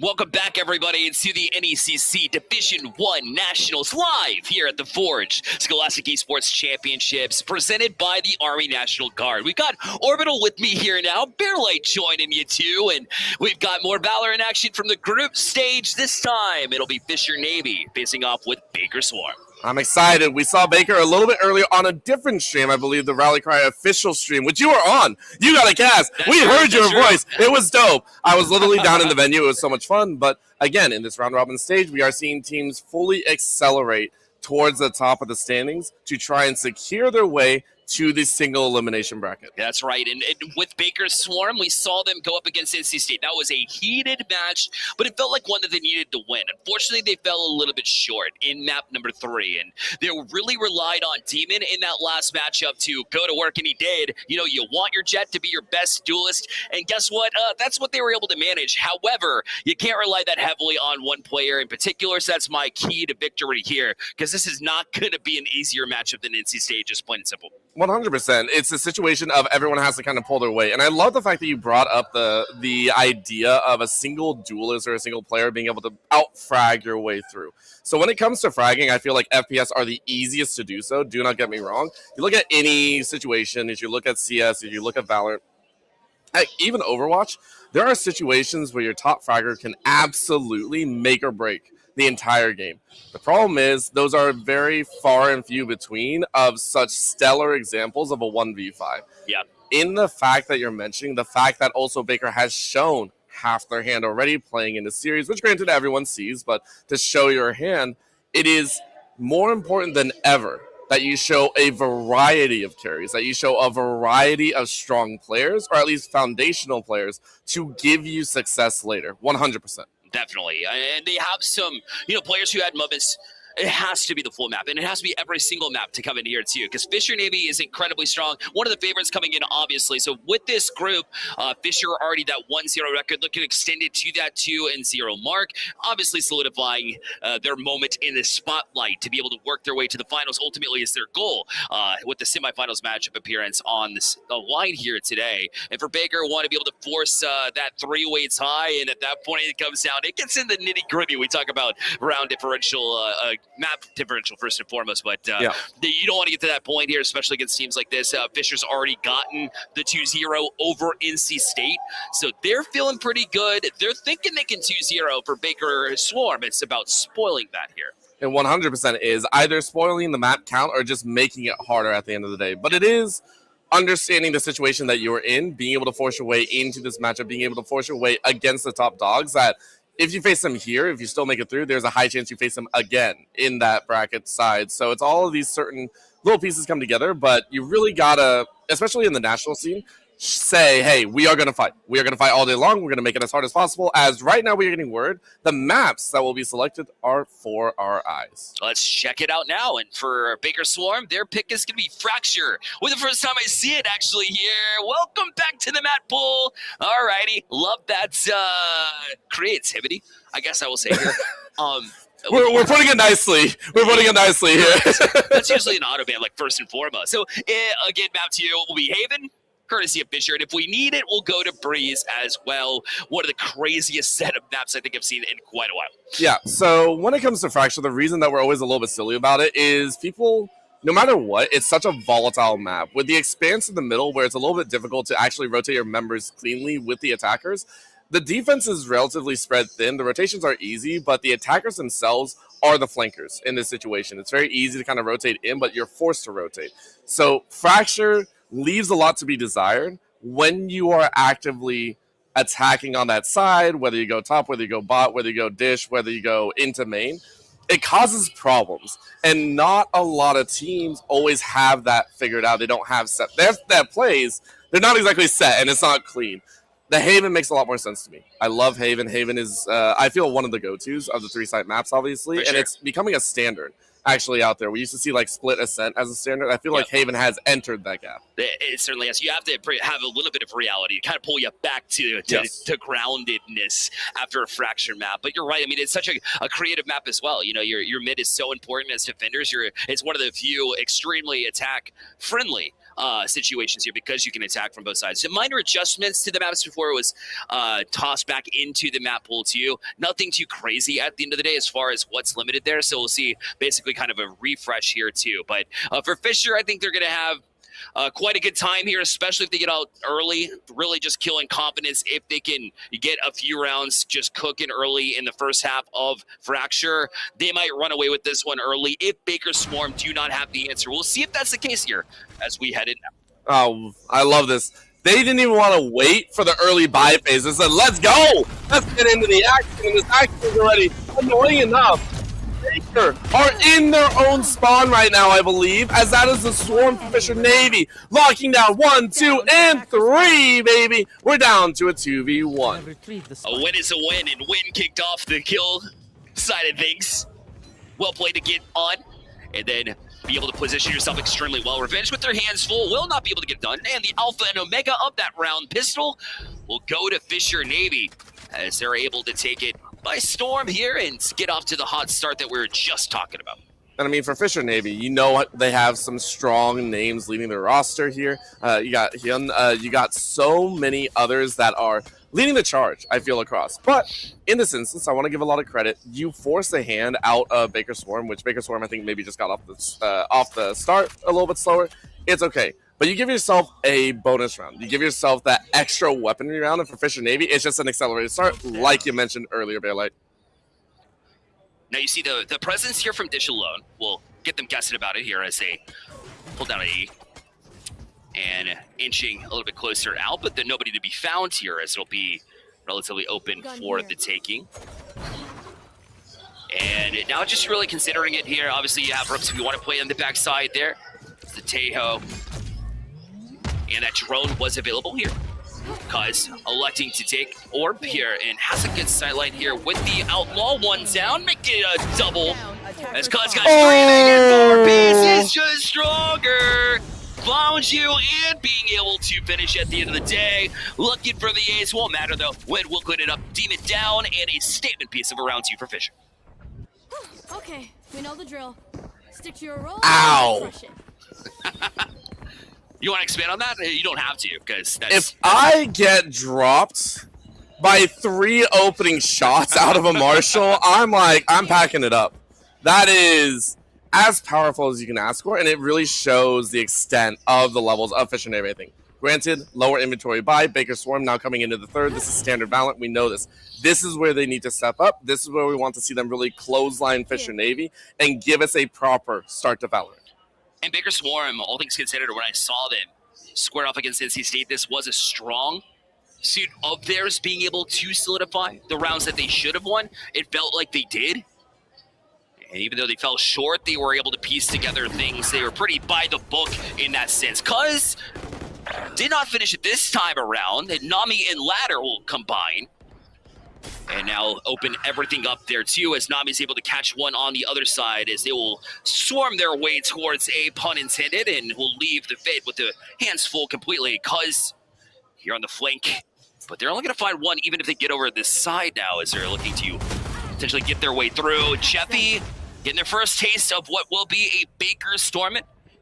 Welcome back, everybody, to the NECC Division 1 Nationals live here at the Forge Scholastic Esports Championships presented by the Army National Guard. We've got Orbital with me here now, Bearlight joining you too, and we've got more Valorant action from the group stage. This time, it'll be Fisher Navy facing off with Baker Swarm. I'm excited. We saw Baker a little bit earlier on a different stream, I believe, the Rally Cry official stream, which you were on. You got a cast. We heard your voice. It was dope. I was literally down in the venue. It was so much fun. But again, in this round robin stage, we are seeing teams fully accelerate towards the top of the standings to try and secure their way to the single elimination bracket. That's right, and with Baker's Swarm, we saw them go up against NC State. That was a heated match, but it felt like one that they needed to win. Unfortunately, they fell a little bit short in map number 3, and they really relied on Demon in that last matchup to go to work, and he did. You know, you want your Jet to be your best duelist, and guess what? That's what they were able to manage. However, you can't rely that heavily on one player in particular, so that's my key to victory here, because this is not going to be an easier matchup than NC State, just plain and simple. 100%. It's a situation of everyone has to kind of pull their weight. And I love the fact that you brought up the idea of a single duelist or a single player being able to out-frag your way through. So when it comes to fragging, I feel like FPS are the easiest to do so. Do not get me wrong. You look at any situation, if you look at CS, if you look at Valorant, even Overwatch, there are situations where your top fragger can absolutely make or break the entire game. The problem is those are very far and few between of such stellar examples of a 1v5. Yeah. In the fact that you're mentioning, the fact that also Baker has shown half their hand already playing in the series, which granted everyone sees, but to show your hand, it is more important than ever that you show a variety of carries, that you show a variety of strong players, or at least foundational players, to give you success later. 100%. Definitely. And they have some, players who had moments. It has to be the full map, and it has to be every single map to come in here too, because Fisher Navy is incredibly strong. One of the favorites coming in, obviously. So with this group, Fisher already that 1-0 record, looking extended to that 2-0 mark, obviously solidifying their moment in the spotlight to be able to work their way to the finals. Ultimately, is their goal with the semifinals matchup appearance on the line here today. And for Baker, want to be able to force that 3-way tie, and at that point, it comes down. It gets in the nitty gritty. We talk about round differential. Map differential first and foremost, but you don't want to get to that point here, especially against teams like this. Fisher's already gotten the 2-0 over NC State, so they're feeling pretty good. They're thinking they can 2-0 for Baker Swarm. It's about spoiling that here. And 100% is either spoiling the map count or just making it harder at the end of the day. But it is understanding the situation that you're in, being able to force your way into this matchup, being able to force your way against the top dogs that if you face them here, if you still make it through, there's a high chance you face them again in that bracket side. So it's all of these certain little pieces come together, but you really gotta, especially in the national scene, say, hey, we are going to fight. We are going to fight all day long. We're going to make it as hard as possible. As right now we are getting word, the maps that will be selected are for our eyes. Let's check it out now. And for Baker Swarm, their pick is going to be Fracture. Well, the first time I see it actually here. Welcome back to the map pool. All righty. Love that creativity, I guess I will say here. We're putting it nicely. We're putting it nicely here. That's usually an auto ban, like first and foremost. So again, map 2 will be Haven, courtesy of Fisher, and if we need it, we'll go to Breeze as well. One of the craziest set of maps I think I've seen in quite a while. Yeah, so when it comes to Fracture, the reason that we're always a little bit silly about it is people, no matter what, it's such a volatile map. With the expanse in the middle where it's a little bit difficult to actually rotate your members cleanly with the attackers, the defense is relatively spread thin. The rotations are easy, but the attackers themselves are the flankers in this situation. It's very easy to kind of rotate in, but you're forced to rotate. So Fracture leaves a lot to be desired when you are actively attacking on that side, whether you go top, whether you go bot, whether you go dish, whether you go into main. It causes problems, and not a lot of teams always have that figured out. They don't have set. That plays, they're not exactly set, and it's not clean. The Haven makes a lot more sense to me. I love Haven. Haven is, I feel, one of the go-tos of the 3-site maps, obviously, and it's becoming a standard. Actually out there. We used to see like split ascent as a standard. I feel like Haven has entered that gap. It certainly has. You have to have a little bit of reality to kind of pull you back to groundedness after a Fracture map. But you're right. I mean, it's such a creative map as well. You know, your mid is so important as defenders. It's one of the few extremely attack friendly situations here because you can attack from both sides. So minor adjustments to the maps before it was tossed back into the map pool to you. Nothing too crazy at the end of the day as far as what's limited there. So we'll see basically kind of a refresh here too. But for Fisher, I think they're going to have quite a good time here, especially if they get out early, really just killing confidence. If they can get a few rounds just cooking early in the first half of Fracture, they might run away with this one early if Baker Swarm do not have the answer. We'll see if that's the case here as we head in now. Oh, I love this. They didn't even want to wait for the early buy phase. They said, let's go. Let's get into the action. And this action is already annoying enough. Baker are in their own spawn right now, I believe, as that is the Swarm Fisher Navy. Locking down 1, 2, and 3, baby. We're down to a 2v1. A win is a win, and Win kicked off the kill side of things. Well played to get on, and then be able to position yourself extremely well. Revenge with their hands full will not be able to get done, and the alpha and omega of that round pistol will go to Fisher Navy as they're able to take it by storm here and get off to the hot start that we were just talking about. And I mean, for Fisher Navy, you know what? They have some strong names leading their roster here. You got Hyun, you got so many others that are leading the charge, I feel, across. But in this instance, I want to give a lot of credit. You forced a hand out of Baker Swarm, which Baker Swarm, I think, maybe just got off the start a little bit slower. It's okay. But you give yourself a bonus round. You give yourself that extra weaponry round. And for Fisher Navy, it's just an accelerated start, like you mentioned earlier, Bearlight. Now you see the presence here from Dish alone. We'll get them guessing about it here as they pull down a and inching a little bit closer out, but then nobody to be found here as it'll be relatively open for the taking. And now just really considering it here, obviously you have Rooks if you want to play on the backside there. It's the Tejo. And that drone was available here. Cuz electing to take Orb here and has a good sideline here with the Outlaw. One down, make it a double. As Cuz got screaming and 4 pieces just stronger. Found you and being able to finish at the end of the day. Looking for the ace, won't matter though. Win will clean it up, Demon down, and a statement piece of a round 2 for Fisher. Okay, we know the drill. Stick to your role. Ow. And crush it. You want to expand on that? You don't have to, because that's... If I get dropped by 3 opening shots out of a Marshall, I'm packing it up. That is as powerful as you can ask for, and it really shows the extent of the levels of Fisher Navy, I think. Granted, lower inventory buy, Baker Swarm now coming into the third. This is standard Valorant. We know this. This is where they need to step up. This is where we want to see them really clothesline Fisher Navy and give us a proper start to Valorant. And Baker Swarm, all things considered, when I saw them square off against NC State, this was a strong suit of theirs being able to solidify the rounds that they should have won. It felt like they did. And even though they fell short, they were able to piece together things. They were pretty by the book in that sense. Cuz did not finish it this time around. And Nami and Ladder will combine. And now open everything up there too, as Nami's able to catch one on the other side as they will swarm their way towards a pun intended and will leave the Fade with the hands full completely. Cuz here on the flank, but they're only going to find one even if they get over this side now as they're looking to potentially get their way through. Jeffy getting their first taste of what will be a Baker Storm.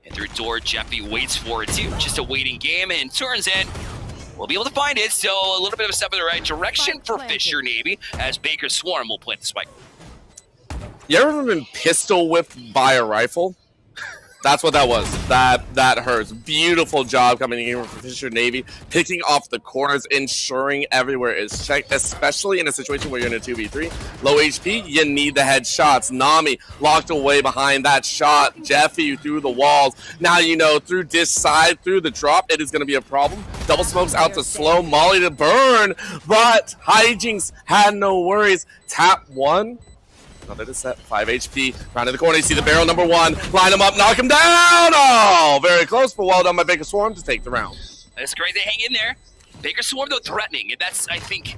And through door, Jeffy waits for it too. Just a waiting game and turns in. We'll be able to find it, so a little bit of a step in the right direction for Fisher Navy as Baker Swarm will plant the spike. You ever been pistol whipped by a rifle? That's what that was. That hurts. Beautiful job coming in from Fisher Navy, picking off the corners, ensuring everywhere is checked, especially in a situation where you're in a 2v3. Low HP, you need the headshots. Nami locked away behind that shot. Jeffy through the walls. Now you know through dish side, through the drop, it is going to be a problem. Double smokes out to slow, Molly to burn, but Hijinks had no worries. Tap one. Another set, 5 HP. Round in the corner, you see the barrel number 1. Line him up, knock him down! Oh, very close, but well done by Baker Swarm to take the round. That's great, they hang in there. Baker Swarm, though, threatening, and that's, I think,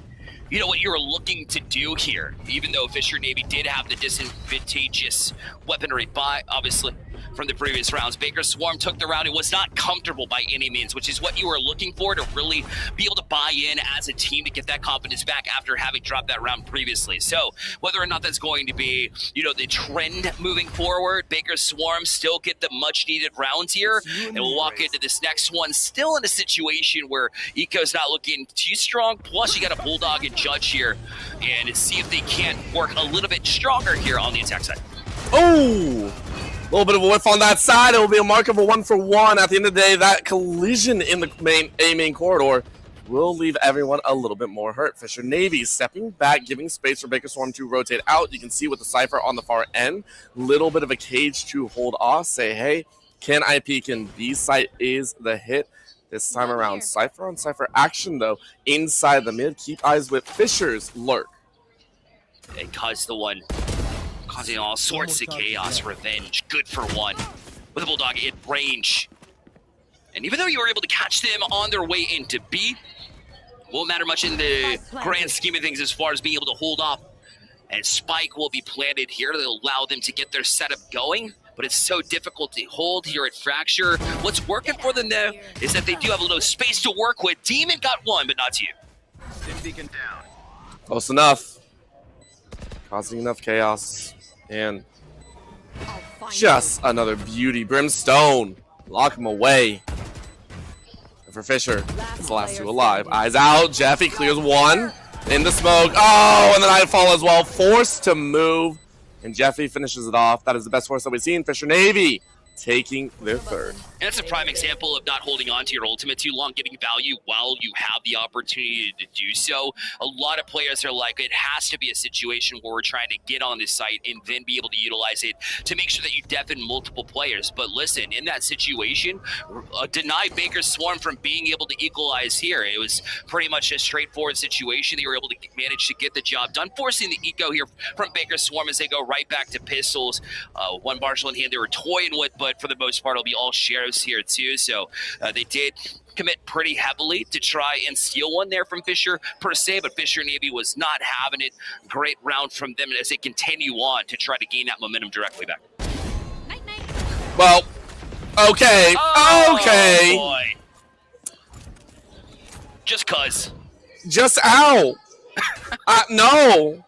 you know what you're looking to do here. Even though Fisher Navy did have the disadvantageous weaponry buy, obviously, from the previous rounds. Baker Swarm took the round. It was not comfortable by any means, which is what you were looking for to really be able to buy in as a team to get that confidence back after having dropped that round previously. So whether or not that's going to be, the trend moving forward, Baker Swarm still get the much needed rounds here, and we'll walk into this next one still in a situation where Eco's not looking too strong. Plus, you got a Bulldog and Judge here, and see if they can't work a little bit stronger here on the attack side. Oh! A little bit of a whiff on that side. It will be a mark of a 1-for-1. At the end of the day, that collision in the main corridor will leave everyone a little bit more hurt. Fisher Navy stepping back, giving space for Baker Swarm to rotate out. You can see with the Cypher on the far end, little bit of a cage to hold off. Say, hey, can I peek in? B site is the hit this time around. Cypher on Cypher action, though, inside the mid. Keep eyes with Fisher's lurk. And Cuz the one causing all sorts of chaos. Revenge, good for one. With a Bulldog in range. And even though you were able to catch them on their way into B, won't matter much in the grand scheme of things as far as being able to hold off. And Spike will be planted here to allow them to get their setup going. But it's so difficult to hold here at Fracture. What's working for them, though, is that they do have a little space to work with. Demon got one, but not two. Beacon down. Close enough. Causing enough chaos. And just another beauty. Brimstone. Lock him away. And for Fisher, it's the last two alive. Eyes out. Jeffy clears one. In the smoke. Oh, and then Nightfall as well. Forced to move. And Jeffy finishes it off. That is the best force that we've seen. Fisher Navy taking their third. And that's a prime example of not holding on to your ultimate too long, getting value while you have the opportunity to do so. A lot of players are like, it has to be a situation where we're trying to get on this site and then be able to utilize it to make sure that you deafen multiple players. But listen, in that situation, deny Baker Swarm from being able to equalize here. It was pretty much a straightforward situation. They were able to manage to get the job done, forcing the eco here from Baker Swarm as they go right back to pistols. One Marshall in hand they were toying with, but for the most part, it'll be all sheriffs here too. So they did commit pretty heavily to try and steal one there from Fisher per se, but Fisher Navy was not having it. Great round from them as they continue on to try to gain that momentum directly back. Night, night. Well, okay. Okay. Boy. Just cuz. Just out. No.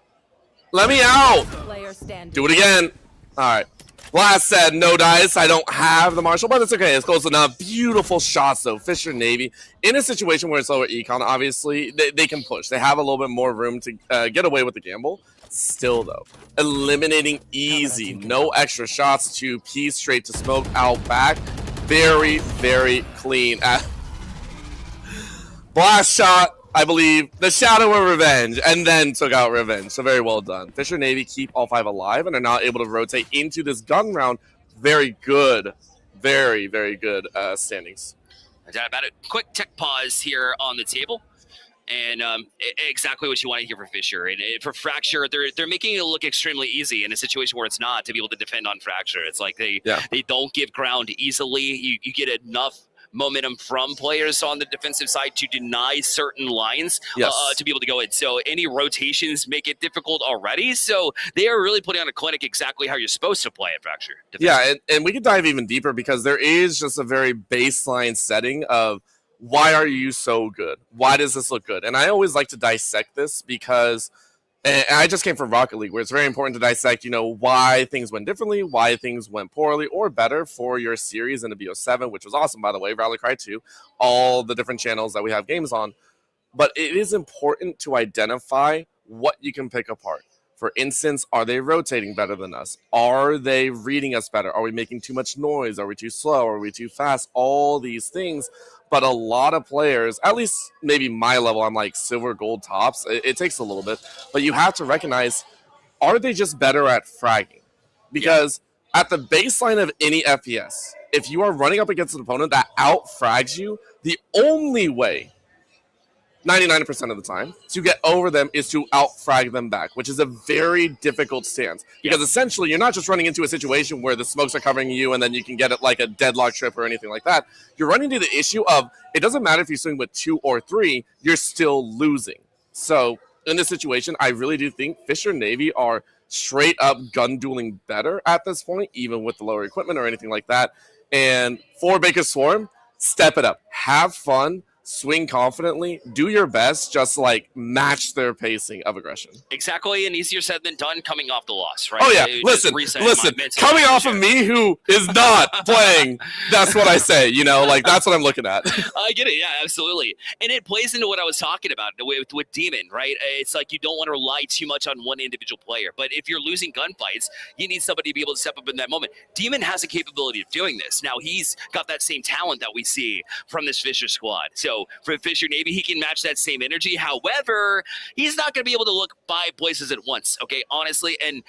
Let me out. Player standing. Do it again. All right. Last said, no dice. I don't have the Marshall, but it's okay. It's close enough. Beautiful shots, though. Fisher Navy, in a situation where it's lower econ, obviously, they can push. They have a little bit more room to get away with the gamble. Still, though, eliminating easy. No extra shots to P straight to smoke out back. Very, very clean. Blast shot. I believe, the Shadow of Revenge, and then took out Revenge. So very well done. Fisher Navy keep all five alive and are not able to rotate into this gun round. Very good. Very, very good standings. About a quick tech pause here on the table. And exactly what you want to hear for Fisher. And for Fracture, they're making it look extremely easy in a situation where it's not, to be able to defend on Fracture. It's like they don't give ground easily. You get enough momentum from players on the defensive side to deny certain lines to be able to go in. So any rotations make it difficult already. So they are really putting on a clinic exactly how you're supposed to play at Fracture. Yeah, and we could dive even deeper because there is just a very baseline setting of why are you so good? Why does this look good? And I always like to dissect this because and I just came from Rocket League, where it's very important to dissect, why things went differently, why things went poorly or better for your series in the BO7, which was awesome, by the way, Rally Cry 2, all the different channels that we have games on. But it is important to identify what you can pick apart. For instance, are they rotating better than us? Are they reading us better? Are we making too much noise? Are we too slow? Are we too fast? All these things. But a lot of players, at least maybe my level, I'm like silver, gold tops. It takes a little bit. But you have to recognize, are they just better at fragging? Because at the baseline of any FPS, if you are running up against an opponent that out-frags you, the only way 99% of the time, to get over them is to out-frag them back, which is a very difficult stance. Because essentially, you're not just running into a situation where the smokes are covering you and then you can get it like a deadlock trip or anything like that. You're running into the issue of, it doesn't matter if you swing with 2 or 3, you're still losing. So, in this situation, I really do think Fisher Navy are straight up gun dueling better at this point, even with the lower equipment or anything like that. And for Baker Swarm, step it up. Have fun. Swing confidently, do your best, just like match their pacing of aggression. Exactly, and easier said than done coming off the loss, right? Oh yeah, listen, coming off of me who is not playing, that's what I say, like that's what I'm looking at. I get it, yeah, absolutely. And it plays into what I was talking about with Demon, right? It's like you don't want to rely too much on one individual player, but if you're losing gunfights, you need somebody to be able to step up in that moment. Demon has a capability of doing this. Now, he's got that same talent that we see from this Fisher squad. So for Fisher Navy, he can match that same energy. However, he's not going to be able to look 5 places at once, okay, honestly. And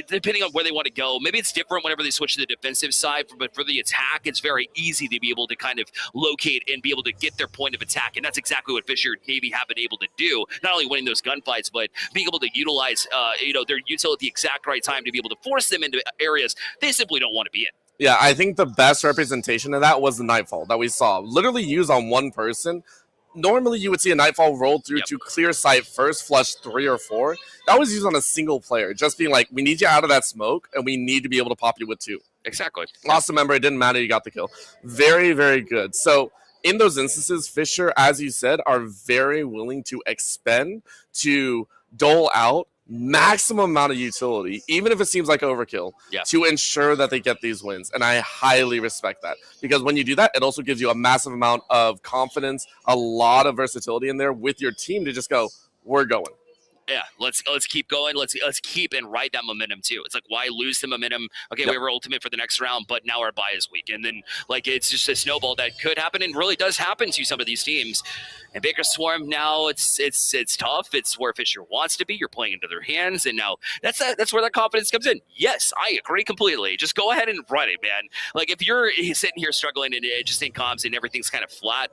depending on where they want to go, maybe it's different whenever they switch to the defensive side. But for the attack, it's very easy to be able to kind of locate and be able to get their point of attack. And that's exactly what Fisher Navy have been able to do, not only winning those gunfights, but being able to utilize their util at the exact right time to be able to force them into areas they simply don't want to be in. Yeah, I think the best representation of that was the Nightfall that we saw. Literally used on one person. Normally, you would see a Nightfall roll through to clear sight first, flush 3 or 4. That was used on a single player, just being like, we need you out of that smoke, and we need to be able to pop you with 2. Exactly. Lost a member, it didn't matter, you got the kill. Very, very good. So, in those instances, Fisher, as you said, are very willing to expend, to dole out maximum amount of utility, even if it seems like overkill, to ensure that they get these wins. And I highly respect that, because when you do that, it also gives you a massive amount of confidence, a lot of versatility in there with your team to just go, we're going. Yeah, let's keep going. Let's keep and ride that momentum too. It's like, why lose the momentum? Okay, we were ultimate for the next round, but now our bye is weak, and then like it's just a snowball that could happen and really does happen to some of these teams. And Baker Swarm now it's tough. It's where Fisher wants to be. You're playing into their hands, and now that's where that confidence comes in. Yes, I agree completely. Just go ahead and run it, man. Like if you're sitting here struggling and just in comms and everything's kind of flat,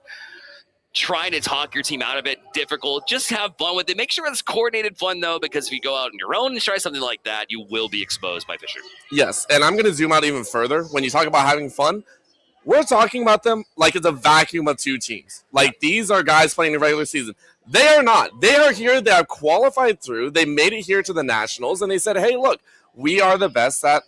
trying to talk your team out of it, difficult. Just have fun with it. Make sure it's coordinated fun, though, because if you go out on your own and try something like that, you will be exposed by Fisher. Yes, and I'm going to zoom out even further. When you talk about having fun, we're talking about them like it's a vacuum of 2 teams. Like, these are guys playing the regular season. They are not. They are here. They have qualified through. They made it here to the Nationals, and they said, hey, look, we are the best that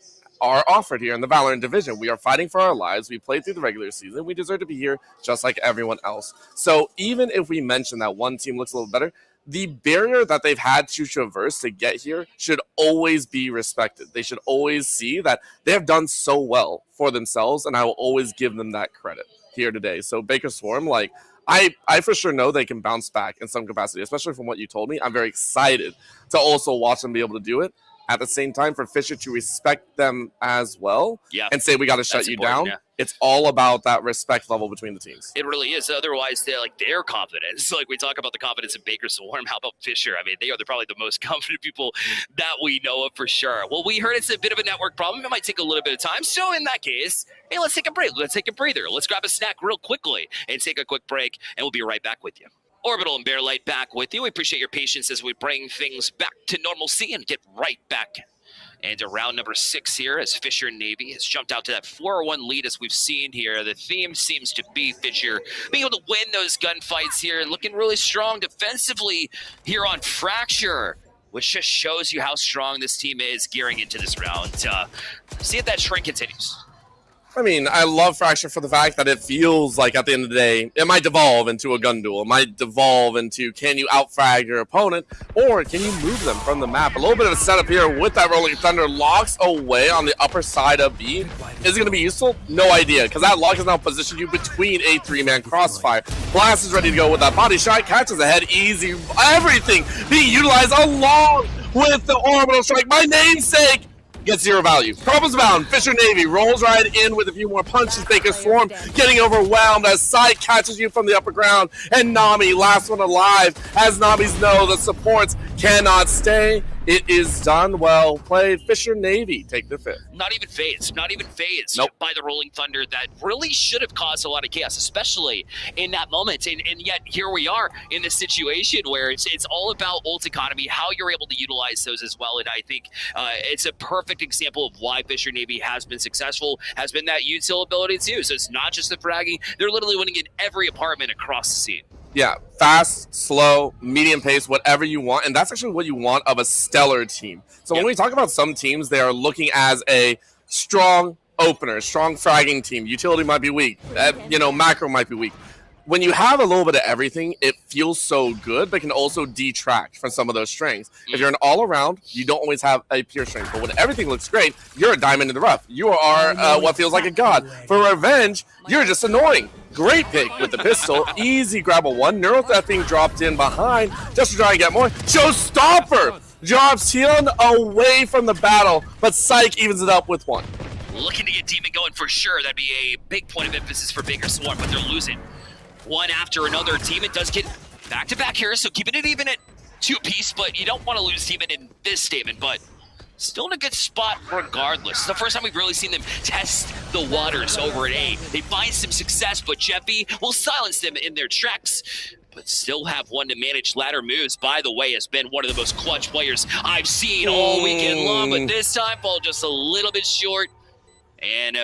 are offered here in the Valorant division. We are fighting for our lives. We played through the regular season. We deserve to be here just like everyone else. So even if we mention that one team looks a little better, the barrier that they've had to traverse to get here should always be respected. They should always see that they have done so well for themselves, and I will always give them that credit here today. So Baker Swarm, like, I for sure know they can bounce back in some capacity, especially from what you told me. I'm very excited to also watch them be able to do it. At the same time, for Fisher to respect them as well and say, we got to shut you down. Yeah. It's all about that respect level between the teams. It really is. Otherwise, their confidence. Like we talk about the confidence of Baker Swarm. How about Fisher? I mean, they are probably the most confident people that we know of for sure. Well, we heard it's a bit of a network problem. It might take a little bit of time. So in that case, hey, let's take a break. Let's take a breather. Let's grab a snack real quickly and take a quick break, and we'll be right back with you. Orbital and Bearlight back with you. We appreciate your patience as we bring things back to normalcy and get right back into round number 6 here as Fisher Navy has jumped out to that 4-1 lead as we've seen here. The theme seems to be Fisher being able to win those gunfights here and looking really strong defensively here on Fracture, which just shows you how strong this team is gearing into this round. See if that trend continues. I mean, I love Fracture for the fact that it feels like at the end of the day, it might devolve into a gun duel. It might devolve into, can you outfrag your opponent, or can you move them from the map? A little bit of a setup here with that Rolling Thunder. Locks away on the upper side of B. Is it going to be useful? No idea, because that lock has now positioned you between a 3-man crossfire. Blast is ready to go with that body shot. Catches ahead, easy. Everything being utilized along with the orbital strike. My namesake gets 0 value. Couples bound. Fisher Navy rolls right in with a few more punches. Baker Swarm getting overwhelmed as Sight catches you from the upper ground. And Nami, last one alive. As Nami's know, the supports cannot stay. It is done. Well played. Fisher Navy take the 5th. Not even phased nope. by the Rolling Thunder. That really should have caused a lot of chaos, especially in that moment. And yet here we are in this situation where it's all about ult economy, how you're able to utilize those as well. And I think it's a perfect example of why Fisher Navy has been successful, has been that util ability too. So it's not just the fragging. They're literally winning in every apartment across the scene. Yeah, fast, slow, medium pace, whatever you want. And that's actually what you want of a stellar team. So when we talk about some teams, they are looking as a strong opener, strong fragging team. Utility might be weak. Macro might be weak. When you have a little bit of everything, it feels so good, but can also detract from some of those strengths. If you're an all-around, you don't always have a pure strength. But when everything looks great, you're a diamond in the rough. You are what feels like a god. For Revenge, you're just annoying. Great pick with the pistol. Easy grab a one. Neuro Theft being dropped in behind just to try and get more. Showstopper drops Healing away from the battle, but Psych evens it up with one. Looking to get Demon going for sure. That'd be a big point of emphasis for Baker Swarm, but they're losing one after another. Demon does get back-to-back here, so keeping it even at 2-piece, but you don't want to lose Demon in this statement, but still in a good spot regardless. It's the first time we've really seen them test the waters over at A. They find some success, but Jeffy will silence them in their tracks, but still have one to manage ladder moves. By the way, has been one of the most clutch players I've seen all weekend long, but this time fall just a little bit short. And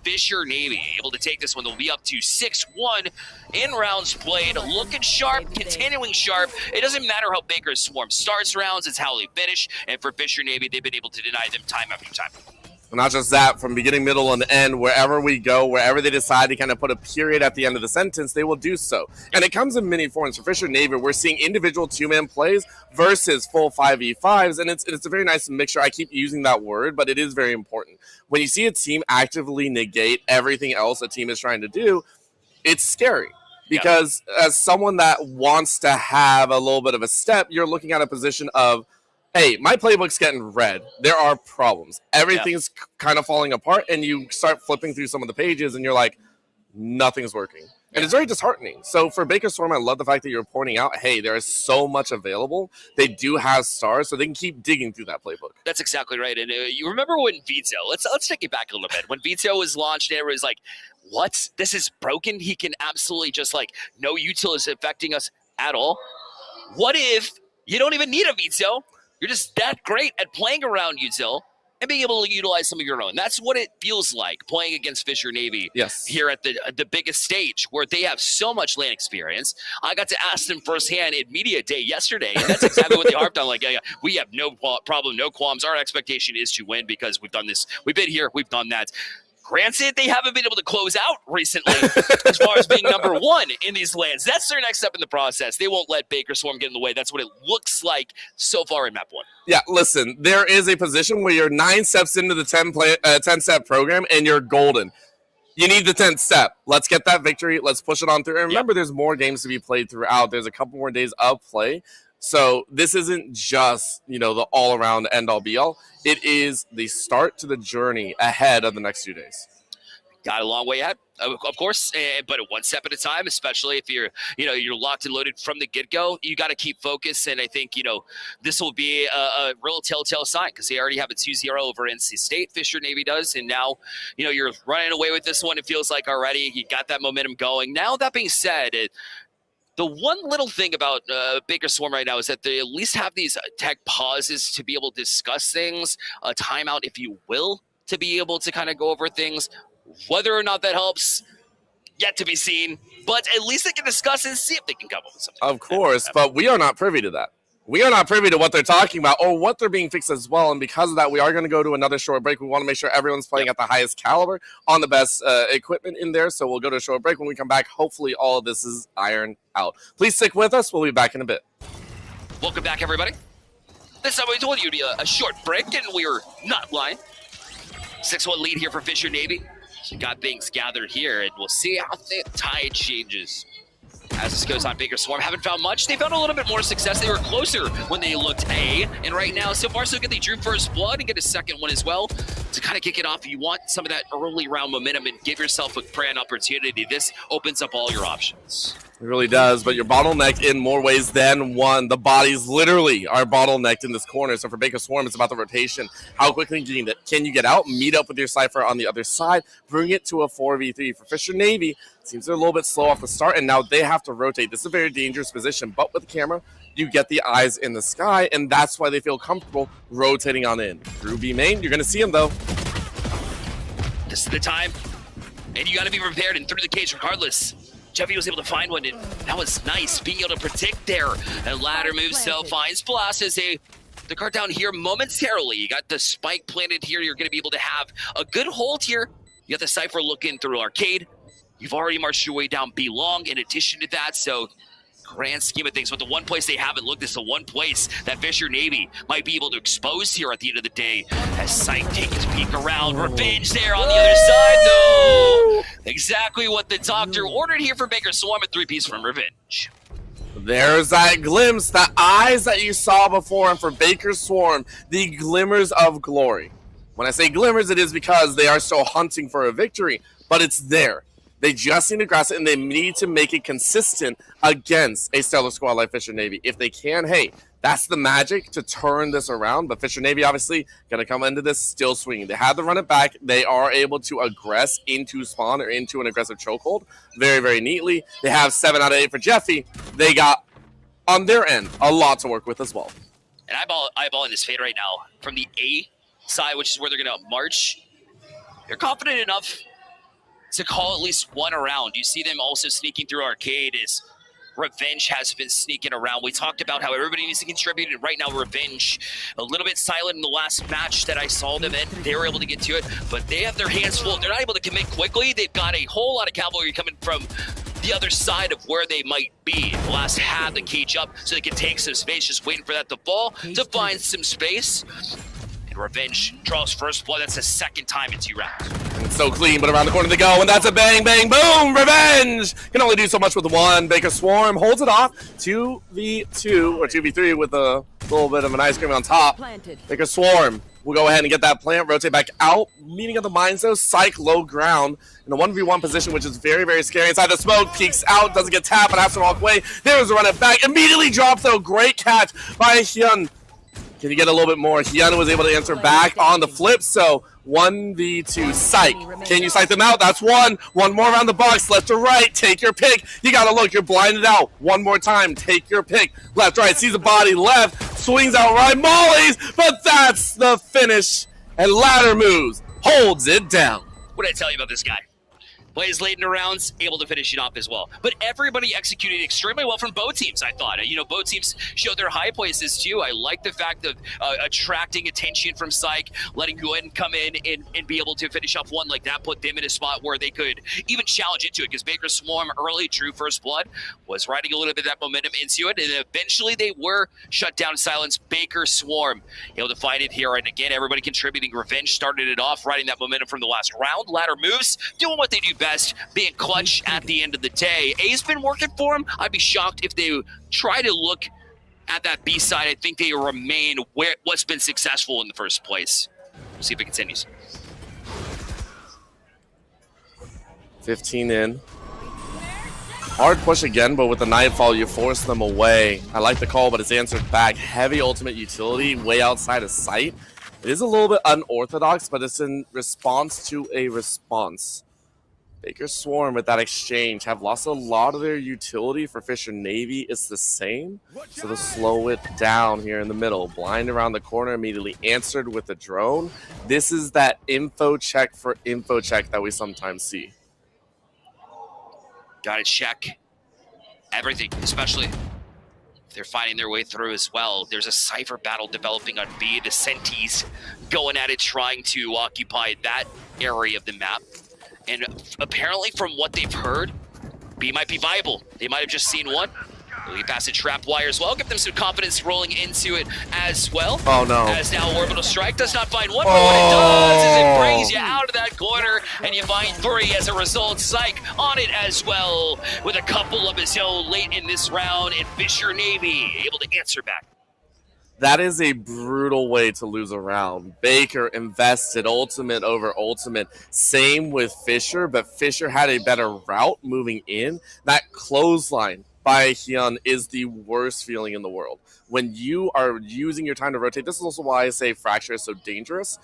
Fisher Navy able to take this one. They'll be up to 6-1 in rounds played. Looking sharp, continuing sharp. It doesn't matter how Baker's Swarm starts rounds, it's how they finish. And for Fisher Navy, they've been able to deny them time after time. Not just that, from beginning, middle, and end, wherever we go, wherever they decide to kind of put a period at the end of the sentence, they will do so. And it comes in many forms. For Fisher Navy, we're seeing individual two-man plays versus full 5v5s, and it's a very nice mixture. I keep using that word, but it is very important. When you see a team actively negate everything else a team is trying to do, it's scary. Because as someone that wants to have a little bit of a step, you're looking at a position of, hey, my playbook's getting read. There are problems. Everything's kind of falling apart, and you start flipping through some of the pages, and you're like, nothing's working. And it's very disheartening. So for Baker Storm, I love the fact that you're pointing out, hey, there is so much available. They do have stars, so they can keep digging through that playbook. That's exactly right. And you remember when Vito, let's take it back a little bit. When Vito was launched, everyone was like, what? This is broken? He can absolutely just no util is affecting us at all. What if you don't even need a Vito? You're just that great at playing around util and being able to utilize some of your own. That's what it feels like playing against Fisher Navy here at the biggest stage where they have so much LAN experience. I got to ask them firsthand at Media Day yesterday, and that's exactly what they harped on. We have no problem, no qualms. Our expectation is to win because we've done this. We've been here. We've done that. Granted, they haven't been able to close out recently as far as being number one in these lands. That's their next step in the process. They won't let Baker Swarm get in the way. That's what it looks like so far in map 1. Yeah, listen, there is a position where you're 9 steps into the 10-step program and you're golden. You need the 10th step. Let's get that victory. Let's push it on through. And remember, there's more games to be played throughout. There's a couple more days of play. So this isn't just, the all-around end-all be-all. It is the start to the journey ahead of the next 2 days. Got a long way ahead, of course, but one step at a time, especially if you're locked and loaded from the get-go. You got to keep focused, and I think, this will be a real telltale sign because they already have a 2-0 over NC State, Fisher Navy does, and now, you're running away with this one, it feels like already. You got that momentum going. Now, that being said, the one little thing about Baker Swarm right now is that they at least have these tech pauses to be able to discuss things, a timeout, if you will, to be able to kind of go over things. Whether or not that helps, yet to be seen. But at least they can discuss and see if they can come up with something. Of course, but we are not privy to that. We are not privy to what they're talking about or what they're being fixed as well. And because of that, we are going to go to another short break. We want to make sure everyone's playing at the highest caliber on the best equipment in there. So we'll go to a short break. When we come back, hopefully all of this is ironed out. Please stick with us. We'll be back in a bit. Welcome back, everybody. This time we told you it'd be a short break, and we were not lying. 6-1 lead here for Fisher Navy. So got things gathered here, and we'll see how the tide changes as this goes on. Baker Swarm haven't found much. They found a little bit more success. They were closer when they looked A, and right now, so far so good. They drew first blood and get a second one as well to kind of kick it off. You want some of that early round momentum and give yourself a brand opportunity. This opens up all your options. It really does, but you're bottlenecked in more ways than one. The bodies literally are bottlenecked in this corner. So for Baker Swarm, it's about the rotation. How quickly can you get out, meet up with your Cypher on the other side, bring it to a 4v3. For Fisher Navy, seems they're a little bit slow off the start, and now they have to rotate. This is a very dangerous position, but with the camera, you get the eyes in the sky, and that's why they feel comfortable rotating on in. Through B main, you're going to see him, though. This is the time, and you got to be prepared and through the cage regardless. Jeffy was able to find one, and that was nice, being able to predict there. And ladder moves, so finds Blast as the card down here momentarily. You got the spike planted here. You're going to be able to have a good hold here. You got the Cypher looking through Arcade. You've already marched your way down B long in addition to that, so grand scheme of things, but the one place they haven't looked is the one place that Fisher Navy might be able to expose here at the end of the day. As Sight takes a peek around, Revenge there on the other side, though. Exactly what the doctor ordered here for Baker Swarm, a 3-piece from Revenge. There's that glimpse, the eyes that you saw before, and for Baker Swarm, the glimmers of glory. When I say glimmers, it is because they are still hunting for a victory, but it's there. They just need to grasp it, and they need to make it consistent against a stellar squad like Fisher Navy. If they can, hey, that's the magic to turn this around. But Fisher Navy, obviously, going to come into this still swinging. They had to run it back. They are able to aggress into spawn or into an aggressive chokehold very, very neatly. They have 7 out of 8 for Jeffy. They got, on their end, a lot to work with as well. And eyeballing this fade right now from the A side, which is where they're going to march. They're confident enough to call at least one around. You see them also sneaking through Arcade as Revenge has been sneaking around. We talked about how everybody needs to contribute, and right now Revenge, a little bit silent in the last match that I saw them in. They were able to get to it, but they have their hands full. They're not able to commit quickly. They've got a whole lot of cavalry coming from the other side of where they might be. Blast had the cage up so they can take some space, just waiting for that to fall, to find some space. And Revenge draws first blood. That's the second time in 2 rounds. It's so clean, but around the corner they go, and that's a bang, bang, boom! Revenge can only do so much with one. Baker Swarm holds it off. 2v2 or 2v3 with a little bit of an ice cream on top. Baker Swarm will go ahead and get that plant, rotate back out, meeting at the mines though. Psych low ground in a 1v1 position, which is very, very scary. Inside the smoke, peeks out, doesn't get tapped, but has to walk away. There's a run it back, immediately drops though. Great catch by Hyun. Can you get a little bit more? Hyun was able to answer back on the flip, so 1v2 Psych. Can you psych them out? That's one. One more around the box, left to right. Take your pick. You gotta look, you're blinded out. One more time, take your pick. Left, right, sees the body, left, swings out right, mollies, but that's the finish. And ladder moves, holds it down. What did I tell you about this guy? Plays late in the rounds, able to finish it off as well. But everybody executed extremely well from both teams, I thought. You know, both teams showed their high places too. I like the fact of attracting attention from Psych, letting Gwen come in and be able to finish off one like that, put them in a spot where they could even challenge into it, because Baker Swarm early drew first blood, was riding a little bit of that momentum into it, and eventually they were shut down, silenced. Baker Swarm able to find it here, and again, everybody contributing. Revenge started it off, riding that momentum from the last round. Ladder moves, doing what they do best, being clutch at the end of the day. A's been working for him. I'd be shocked if they try to look at that B side. I think they remain what's been successful in the first place. We'll see if it continues. 15 in. Hard push again, but with the Nightfall, you force them away. I like the call, but it's answered back. Heavy ultimate utility, way outside of sight. It is a little bit unorthodox, but it's in response to a response. Baker Swarm with that exchange have lost a lot of their utility. For Fisher Navy, it's the same. So they'll slow it down here in the middle. Blind around the corner, immediately answered with a drone. This is that info check for info check that we sometimes see. Got to check everything, especially if they're finding their way through as well. There's a Cypher battle developing on B. The Senties going at it, trying to occupy that area of the map. And apparently, from what they've heard, B might be viable. They might have just seen one. Lead past the trap wire as well. Give them some confidence rolling into it as well. Oh, no. As now Orbital Strike does not find one, but what it does is it brings you out of that corner, and you find 3 as a result. Psych on it as well, with a couple of his own late in this round, and Fisher Navy able to answer back. That is a brutal way to lose a round. Baker invested ultimate over ultimate. Same with Fisher, but Fisher had a better route moving in. That clothesline by Hyun is the worst feeling in the world. When you are using your time to rotate, this is also why I say Fracture is so dangerous.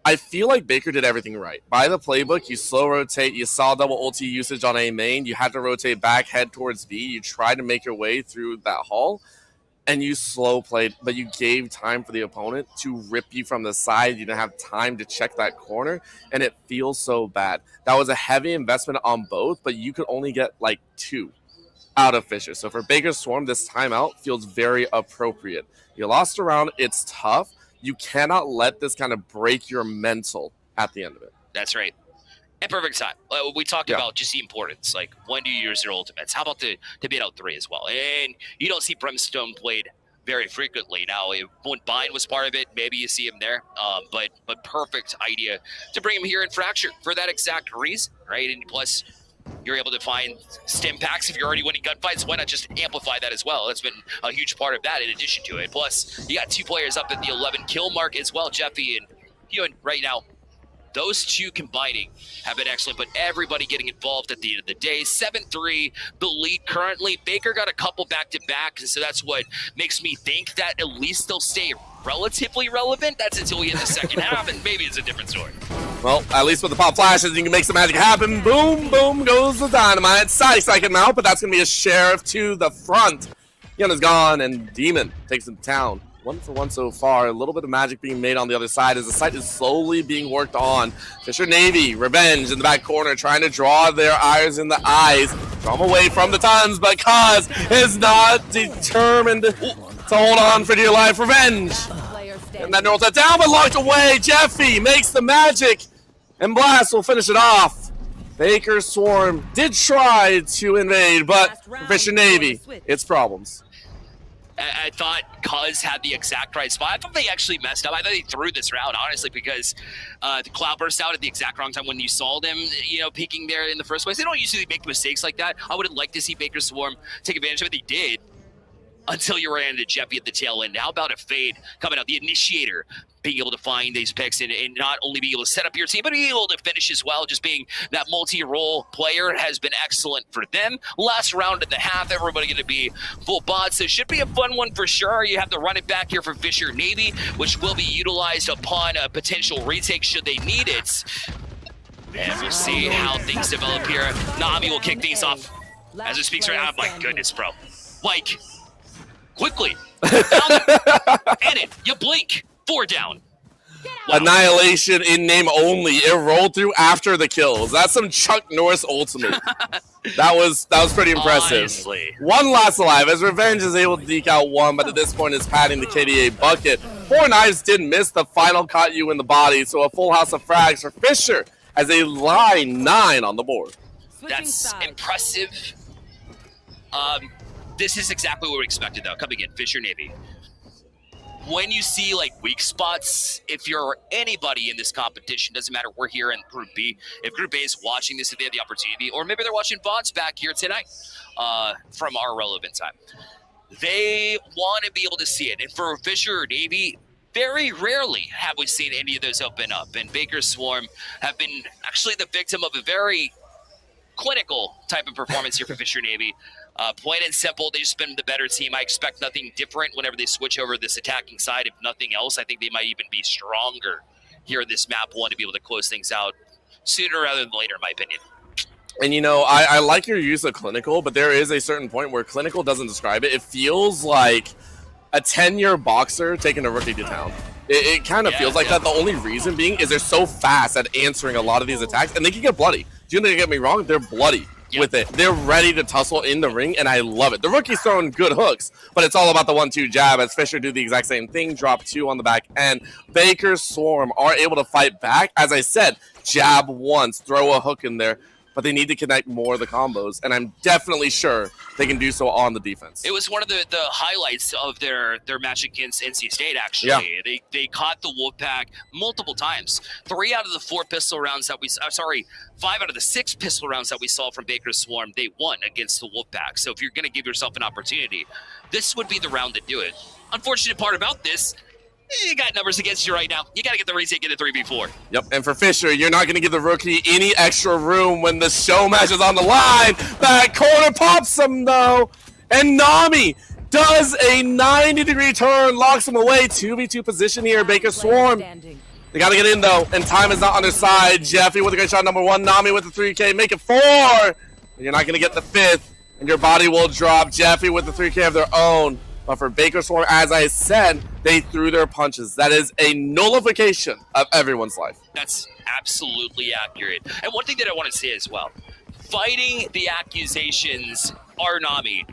I feel like Baker did everything right. By the playbook, you slow rotate, you saw double ulti usage on A main, you had to rotate back, head towards B, you tried to make your way through that hall. and you slow played, but you gave time for the opponent to rip you from the side. You didn't have time to check that corner, and it feels so bad. That was a heavy investment on both, but you could only get like 2 out of Fisher. So for Baker's Swarm, this timeout feels very appropriate. You lost a round. It's tough. You cannot let this kind of break your mental at the end of it. That's right. And perfect time. We talked about just the importance. Like, when do you use your ultimates? How about the bait out 3 as well? And you don't see Brimstone played very frequently. Now, when Bind was part of it, maybe you see him there. But perfect idea to bring him here in Fracture for that exact reason, right? And plus, you're able to find stim packs if you're already winning gunfights. Why not just amplify that as well? That's been a huge part of that in addition to it. Plus, you got 2 players up at the 11 kill mark as well, Jeffy and Ewan right now. Those 2 combining have been excellent, but everybody getting involved at the end of the day. 7-3, the lead currently. Baker got a couple back-to-back, so that's what makes me think that at least they'll stay relatively relevant. That's until we hit the second half, and maybe it's a different story. Well, at least with the pop flashes, you can make some magic happen. Boom, boom goes the dynamite. Psychic him out, but that's going to be a Sheriff to the front. Yuna's gone, and Demon takes him down. 1 for 1 so far. A little bit of magic being made on the other side as the site is slowly being worked on. Fisher Navy, Revenge in the back corner, trying to draw their eyes in the eyes. Draw them away from the tons, but Kaz is not determined to hold on for dear life. Revenge. And that neural down, but locked away. Jeffy makes the magic, and Blast will finish it off. Baker's Swarm did try to invade, but for Fisher Navy, it's problems. I thought Cuz had the exact right spot. I thought they actually messed up. I thought they threw this round, honestly, because the cloud burst out at the exact wrong time when you saw them, peeking there in the first place. They don't usually make mistakes like that. I would have liked to see Baker Swarm take advantage of it. They did, until you ran into Jeffy at the tail end. How about a fade coming out? The initiator being able to find these picks and not only being able to set up your team, but being able to finish as well. Just being that multi-role player has been excellent for them. Last round and a half, everybody going to be full bots. So it should be a fun one for sure. You have to run it back here for Fisher Navy, which will be utilized upon a potential retake should they need it. And we'll see how things develop here. Nami will kick things off as it speaks right now. My goodness, bro. Like, quickly. And you blink. 4 down. Wow. Annihilation in name only. It rolled through after the kills. That's some Chuck Norris ultimate. that was pretty impressive. Honestly. 1 last alive as Revenge is able to deke out 1, but at this point is padding the KDA bucket. 4 knives did miss. The final caught you in the body, so a full house of frags for Fisher as they lie 9 on the board. That's impressive. This is exactly what we expected, though, coming in, Fisher Navy. When you see like weak spots, if you're anybody in this competition, doesn't matter, we're here in Group B. If Group A is watching this, if they have the opportunity, or maybe they're watching VODs back here tonight from our relevant time, they want to be able to see it. And for Fisher or Navy, very rarely have we seen any of those open up. And Baker's Swarm have been actually the victim of a very clinical type of performance here for Fisher Navy. Plain and simple, they've just been the better team. I expect nothing different whenever they switch over this attacking side. If nothing else, I think they might even be stronger here in this map one to be able to close things out sooner rather than later, in my opinion. And I like your use of clinical, but there is a certain point where clinical doesn't describe it. It feels like a 10-year boxer taking a rookie to town. It kind of feels like that. The only reason being is they're so fast at answering a lot of these attacks, and they can get bloody. Do you get me wrong? They're bloody with it. They're ready to tussle in the ring, and I love it. The rookie's throwing good hooks, but it's all about the 1-2 jab as Fisher do the exact same thing, drop 2 on the back end. Baker's Swarm are able to fight back. As I said, jab once, throw a hook in there, but they need to connect more of the combos, and I'm definitely sure they can do so on the defense. It was one of the highlights of their match against NC State, actually. Yeah. They caught the Wolfpack multiple times. 3 out of the 4 pistol rounds that 5 out of the 6 pistol rounds that we saw from Baker's Swarm, they won against the Wolfpack. So if you're going to give yourself an opportunity, this would be the round to do it. Unfortunate part about this, you got numbers against you right now. You got to get the retake in the 3v4. Yep, and for Fisher, you're not going to give the rookie any extra room when the show match is on the line. That corner pops him, though. And Nami does a 90-degree turn, locks him away. 2v2 position here, Baker Swarm. They got to get in, though, and time is not on their side. Jeffy with a great shot, number 1. Nami with the 3K, make it 4. You're not going to get the 5th, and your body will drop. Jeffy with the 3K of their own. But for Baker Swarm, as I said, they threw their punches. That is a nullification of everyone's life. That's absolutely accurate. And one thing that I want to say as well, fighting the accusations are Nami.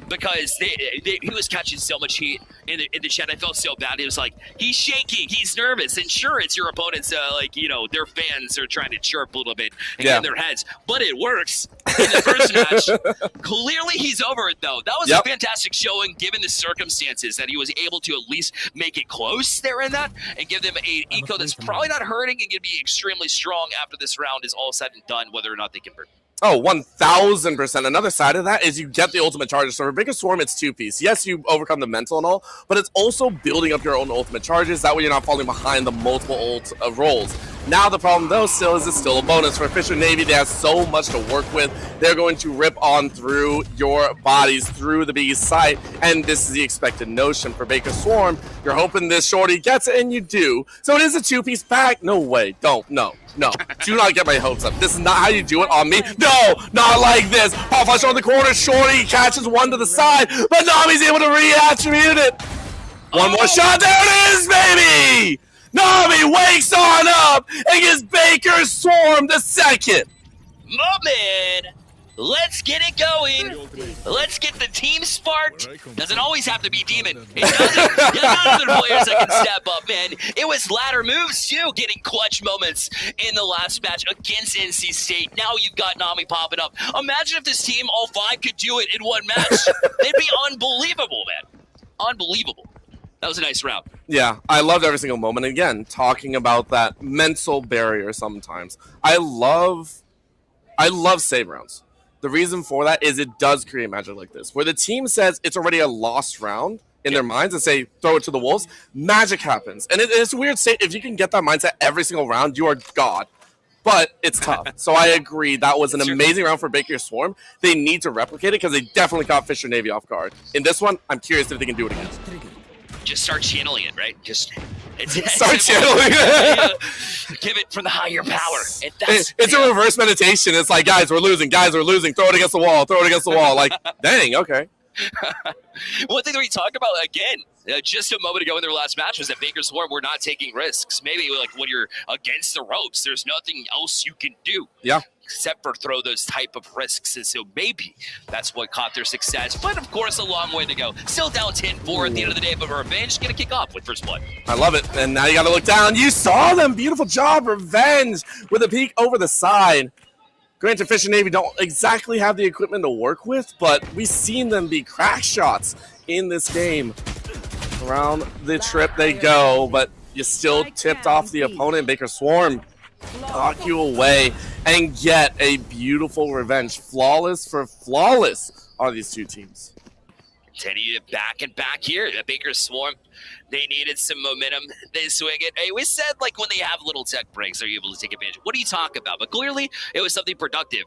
Because he was catching so much heat in the chat. I felt so bad. It was like, he's shaking, he's nervous. And sure, it's your opponents, their fans are trying to chirp a little bit and get in their heads. But it works in the first match. Clearly, he's over it, though. That was a fantastic showing, given the circumstances, that he was able to at least make it close there in that and give them a eco that's probably not hurting and going to be extremely strong after this round is all said and done, whether or not they convert. Oh, 1,000%. Another side of that is you get the ultimate charges. So for Bigger Swarm, it's two-piece. Yes, you overcome the mental and all, but it's also building up your own ultimate charges. That way you're not falling behind the multiple ult rolls. Now the problem, though, still is it's still a bonus. For Fisher Navy, they have so much to work with. They're going to rip on through your bodies, through the biggest site, and this is the expected notion. For Baker Swarm, you're hoping this shorty gets it, and you do. So it is a two-piece pack? No way. Don't. No. Do not get my hopes up. This is not how you do it on me. No, not like this. Pop flash on the corner. Shorty catches one to the side, but Nami's able to reattribute it. One more shot. There it is, baby! Nami wakes on up and gives Baker Swarm the second. Moment. Let's get it going. Let's get the team sparked. Doesn't always have to be Demon. It doesn't. You got other players that can step up, man. It was ladder moves, too, getting clutch moments in the last match against NC State. Now you've got Nami popping up. Imagine if this team, all five, could do it in one match. They'd be unbelievable, man. Unbelievable. That was a nice round. Yeah, I loved every single moment. Again, talking about that mental barrier sometimes. I love save rounds. The reason for that is it does create magic like this, where the team says it's already a lost round in their minds and say, throw it to the wolves, magic happens. And it's a weird state. If you can get that mindset every single round, you are God. But it's tough. So I agree. That was an amazing round for Baker Swarm. They need to replicate it because they definitely caught Fisher Navy off guard. In this one, I'm curious if they can do it again. Just start channeling it, right? Start channeling it. Give it from the higher power. It's a reverse meditation. It's like, guys, we're losing. Throw it against the wall. Like, dang, okay. One thing that we talked about, again, just a moment ago in their last match was that Baker Swarm were not taking risks. Maybe like when you're against the ropes, there's nothing else you can do. Yeah. Except for throw those type of risks. And so maybe that's what caught their success. But of course, a long way to go. Still down 10-4 at the end of the day, but Revenge going to kick off with first blood. I love it. And now you got to look down. You saw them. Beautiful job. Revenge with a peek over the side. Granted, Fish and Navy don't exactly have the equipment to work with, but we've seen them be crack shots in this game. Around the trip they go, but you still tipped off the opponent. Baker Swarm knock you away and get a beautiful revenge. Flawless for flawless are these two teams. Teddy back and back here. Baker Swarm, they needed some momentum. They swing it. Hey, we said like when they have little tech breaks, they're able to take advantage. What do you talk about? But clearly, it was something productive.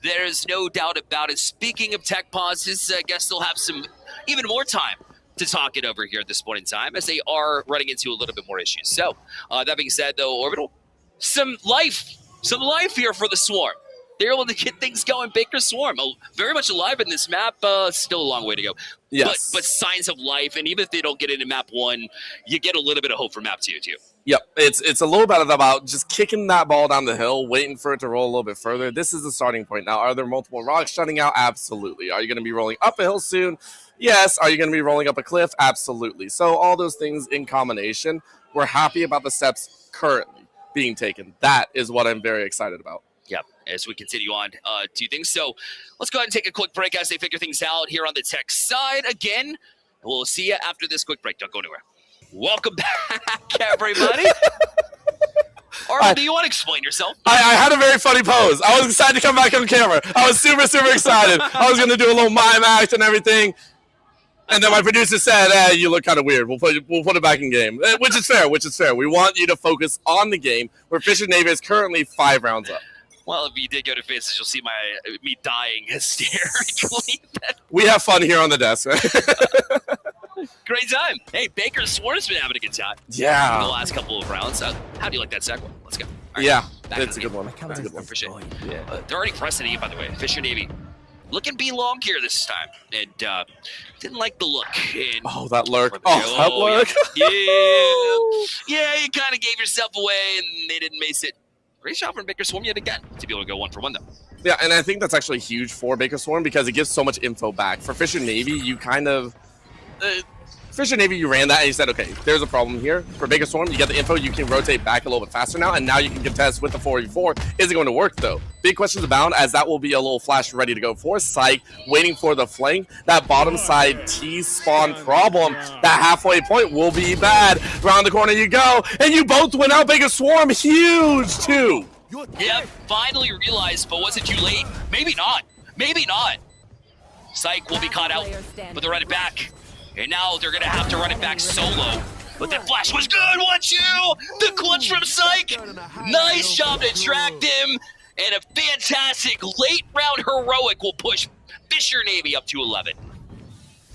There's no doubt about it. Speaking of tech pauses, I guess they'll have some even more time to talk it over here at this point in time, as they are running into a little bit more issues. So, that being said, though, Orbital, some life here for the Swarm. They're able to get things going. Baker Swarm, very much alive in this map. Still a long way to go. Yes. But signs of life, and even if they don't get into map 1, you get a little bit of hope for map 2, too. Yep, it's a little bit about just kicking that ball down the hill, waiting for it to roll a little bit further. This is the starting point. Now, are there multiple rocks shutting out? Absolutely. Are you going to be rolling up a hill soon? Yes. Are you going to be rolling up a cliff? Absolutely. So all those things in combination, we're happy about the steps currently being taken. That is what I'm very excited about. Yep, as we continue on to things. So let's go ahead and take a quick break as they figure things out here on the tech side. Again, we'll see you after this quick break. Don't go anywhere. Welcome back, everybody. Arlen, do you want to explain yourself? I had a very funny pose. I was excited to come back on camera. I was super, super excited. I was going to do a little mime act and everything. And then my producer said, hey, you look kind of weird. We'll put it back in game, which is fair. We want you to focus on the game, where Fish and Navy is currently 5 rounds up. Well, if you did go to Faces, you'll see me dying hysterically. We have fun here on the desk. Great time. Hey, Baker Swarm's been having a good time. Yeah. In the last couple of rounds. How do you like that segue? Let's go. Right, yeah, it's a good one. Appreciate it. They're already pressing E, by the way. Fisher Navy looking be long here this time. And didn't like the look. And Oh, that lurk. Oh, that lurk. Yeah, you kind of gave yourself away, and they didn't mace it. Great shot from Baker Swarm yet again to be able to go 1-for-1, though. Yeah, and I think that's actually huge for Baker Swarm because it gives so much info back. For Fisher Navy, you kind of... Fisher Navy, you ran that and you said, okay, there's a problem here. For Baker Swarm, you get the info, you can rotate back a little bit faster now, and now you can contest with the 4v4. Is it going to work, though? Big questions abound, as that will be a little flash ready to go for Psych, waiting for the flank. That bottom side T-spawn problem, that halfway point will be bad. Around the corner you go, and you both win out. Baker Swarm, huge, too. Yep, finally realized, but was it too late? Maybe not. Maybe not. Psych will be caught out, but they'll run it back. And now they're going to have to run it back solo. But that flash was good, 1-2! The clutch from Psych! Nice job to attract him. And a fantastic late-round heroic will push Fisher Navy up to 11.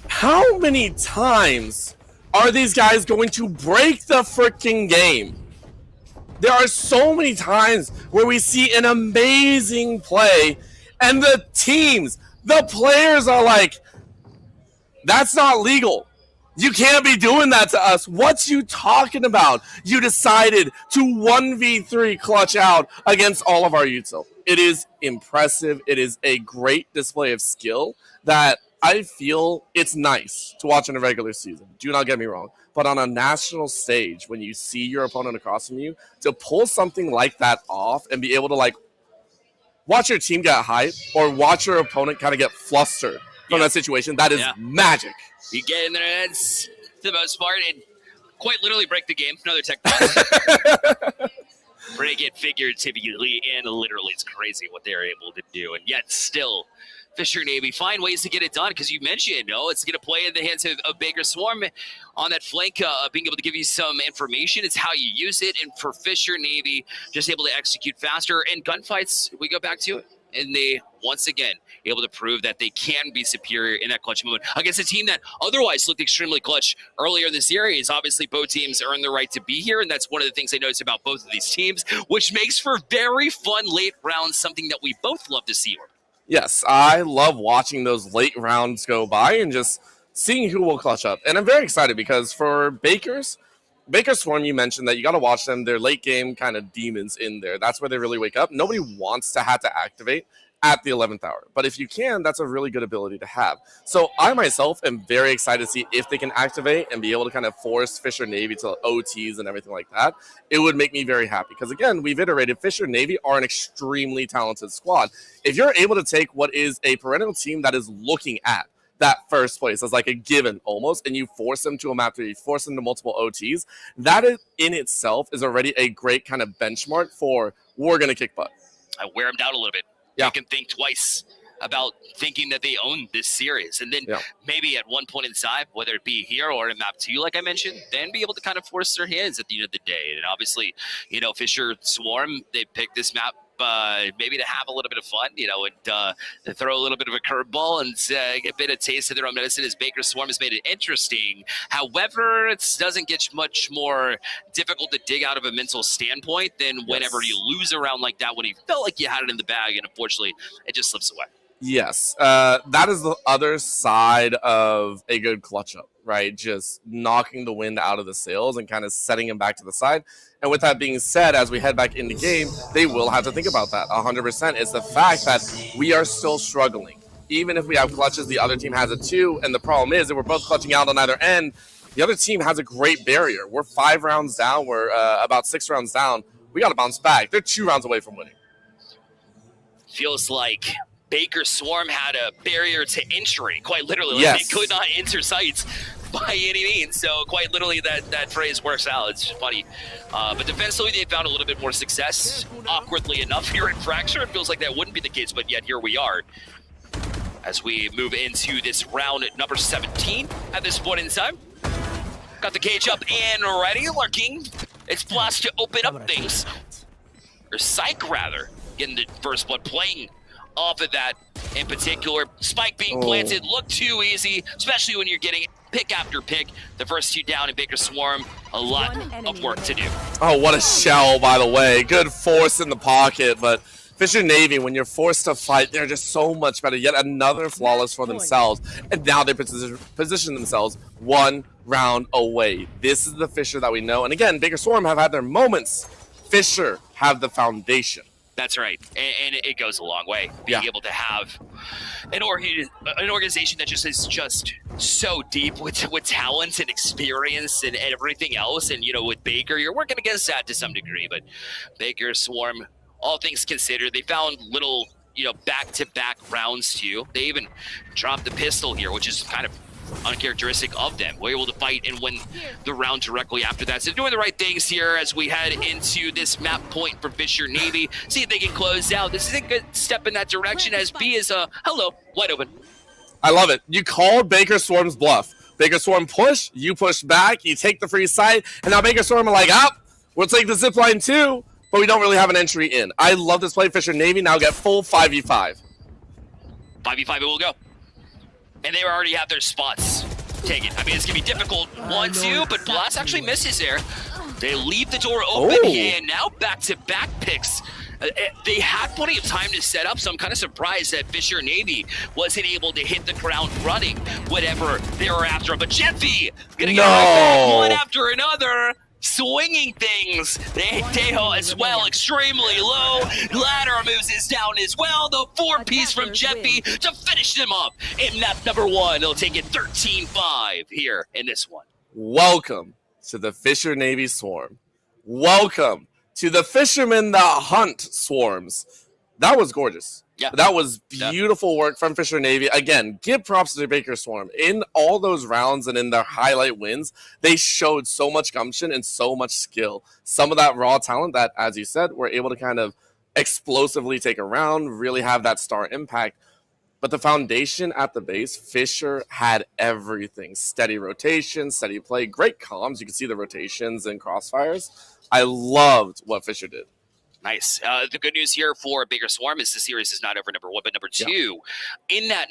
How many times are these guys going to break the freaking game? There are so many times where we see an amazing play, and the teams, the players are like, that's not legal. You can't be doing that to us. What you talking about? You decided to 1v3 clutch out against all of our util. It is impressive. It is a great display of skill that I feel it's nice to watch in a regular season. Do not get me wrong. But on a national stage, when you see your opponent across from you, to pull something like that off and be able to like watch your team get hyped or watch your opponent kind of get flustered from that situation, that is magic. You get in there, that's the most part, and quite literally break the game. Another tech box. Break it figuratively and literally. It's crazy what they're able to do. And yet still, Fisher Navy find ways to get it done, because you mentioned, it's going to play in the hands of Baker Swarm on that flank, being able to give you some information. It's how you use it. And for Fisher Navy, just able to execute faster. And gunfights, we go back to it. And they, once again, able to prove that they can be superior in that clutch moment against a team that otherwise looked extremely clutch earlier this series. Obviously, both teams earned the right to be here, and that's one of the things I noticed about both of these teams, which makes for very fun late rounds, something that we both love to see. Yes, I love watching those late rounds go by and just seeing who will clutch up. And I'm very excited because for Baker Swarm, you mentioned that you got to watch them. They're late game kind of demons in there. That's where they really wake up. Nobody wants to have to activate at the 11th hour. But if you can, that's a really good ability to have. So I myself am very excited to see if they can activate and be able to kind of force Fisher Navy to OTs and everything like that. It would make me very happy. Because again, we've iterated, Fisher Navy are an extremely talented squad. If you're able to take what is a perennial team that is looking at that first place as like a given almost, and you force them to a map 3, you force them to multiple OTs, that is, in itself is already a great kind of benchmark for we're going to kick butt. I wear them down a little bit. Yeah. You can think twice about thinking that they own this series. And then maybe at one point in time, whether it be here or in map 2, like I mentioned, then be able to kind of force their hands at the end of the day. And obviously, Fisher Swarm, they picked this map maybe to have a little bit of fun, and throw a little bit of a curveball and get a bit of taste of their own medicine, as Baker Swarm has made it interesting. However, it doesn't get much more difficult to dig out of a mental standpoint than whenever you lose a round like that when you felt like you had it in the bag, and unfortunately, it just slips away. Yes, that is the other side of a good clutch up, right? Just knocking the wind out of the sails and kind of setting them back to the side. And with that being said, as we head back into game, they will have to think about that 100%. It's the fact that we are still struggling. Even if we have clutches, the other team has it too. And the problem is that we're both clutching out on either end. The other team has a great barrier. We're 5 rounds down. We're about 6 rounds down. We got to bounce back. They're 2 rounds away from winning. Feels like Baker Swarm had a barrier to entry, quite literally. Yes. They could not enter sites by any means, so quite literally that phrase works out. It's funny. But defensively, they found a little bit more success. Awkwardly enough, here in Fracture, it feels like that wouldn't be the case, but yet here we are. As we move into this round at number 17 at this point in time. Got the cage up and ready, lurking. It's Blast to open up things. Or Psych, rather, getting the first blood, playing off of that in particular. Spike being planted looked too easy, especially when you're getting pick after pick. The first 2 down in Baker Swarm, a lot of work to do. Oh, what a shell, by the way. Good force in the pocket, but Fisher Navy, when you're forced to fight, they're just so much better. Yet another flawless for themselves. And now they position themselves 1 round away. This is the Fisher that we know. And again, Baker Swarm have had their moments. Fisher have the foundation. That's right, and it goes a long way. Being able to have an organization that just is just so deep with talent and experience and everything else. And, with Baker, you're working against that to some degree. But Baker, Swarm, all things considered, they found little, back-to-back rounds too. They even dropped the pistol here, which is kind of uncharacteristic of them. We're able to fight and win the round directly after that. So doing the right things here as we head into this map point for Fisher Navy. See if they can close out. This is a good step in that direction as B is, wide open. I love it. You called Baker Swarm's bluff. Baker Swarm push, you push back, you take the free side, and now Baker Swarm are like, we'll take the zip line too, but we don't really have an entry in. I love this play. Fisher Navy now get full 5v5. 5v5 it will go. And they already have their spots taken. I mean, it's going to be difficult 1-2, but Blast actually misses there. They leave the door open, and now back-to-back picks. They had plenty of time to set up, so I'm kind of surprised that Fisher Navy wasn't able to hit the ground running whatever they were after. But Jeffy going to get right back one after another. Swinging things. Tejo as well, extremely low. Ladder moves is down as well. The 4-piece from Jeffy to finish them up in map number 1. They'll take it 13-5 here in this one. Welcome to the Fisher Navy Swarm. Welcome to the fishermen that hunt swarms. That was gorgeous. Yeah. That was beautiful work from Fisher Navy. Again, give props to Baker Swarm. In all those rounds and in their highlight wins, they showed so much gumption and so much skill. Some of that raw talent that, as you said, were able to kind of explosively take a round, really have that star impact. But the foundation at the base, Fisher had everything. Steady rotation, steady play, great comms. You can see the rotations and crossfires. I loved what Fisher did. Nice. The good news here for Baker Swarm is the series is not over, number 1, but number 2. In that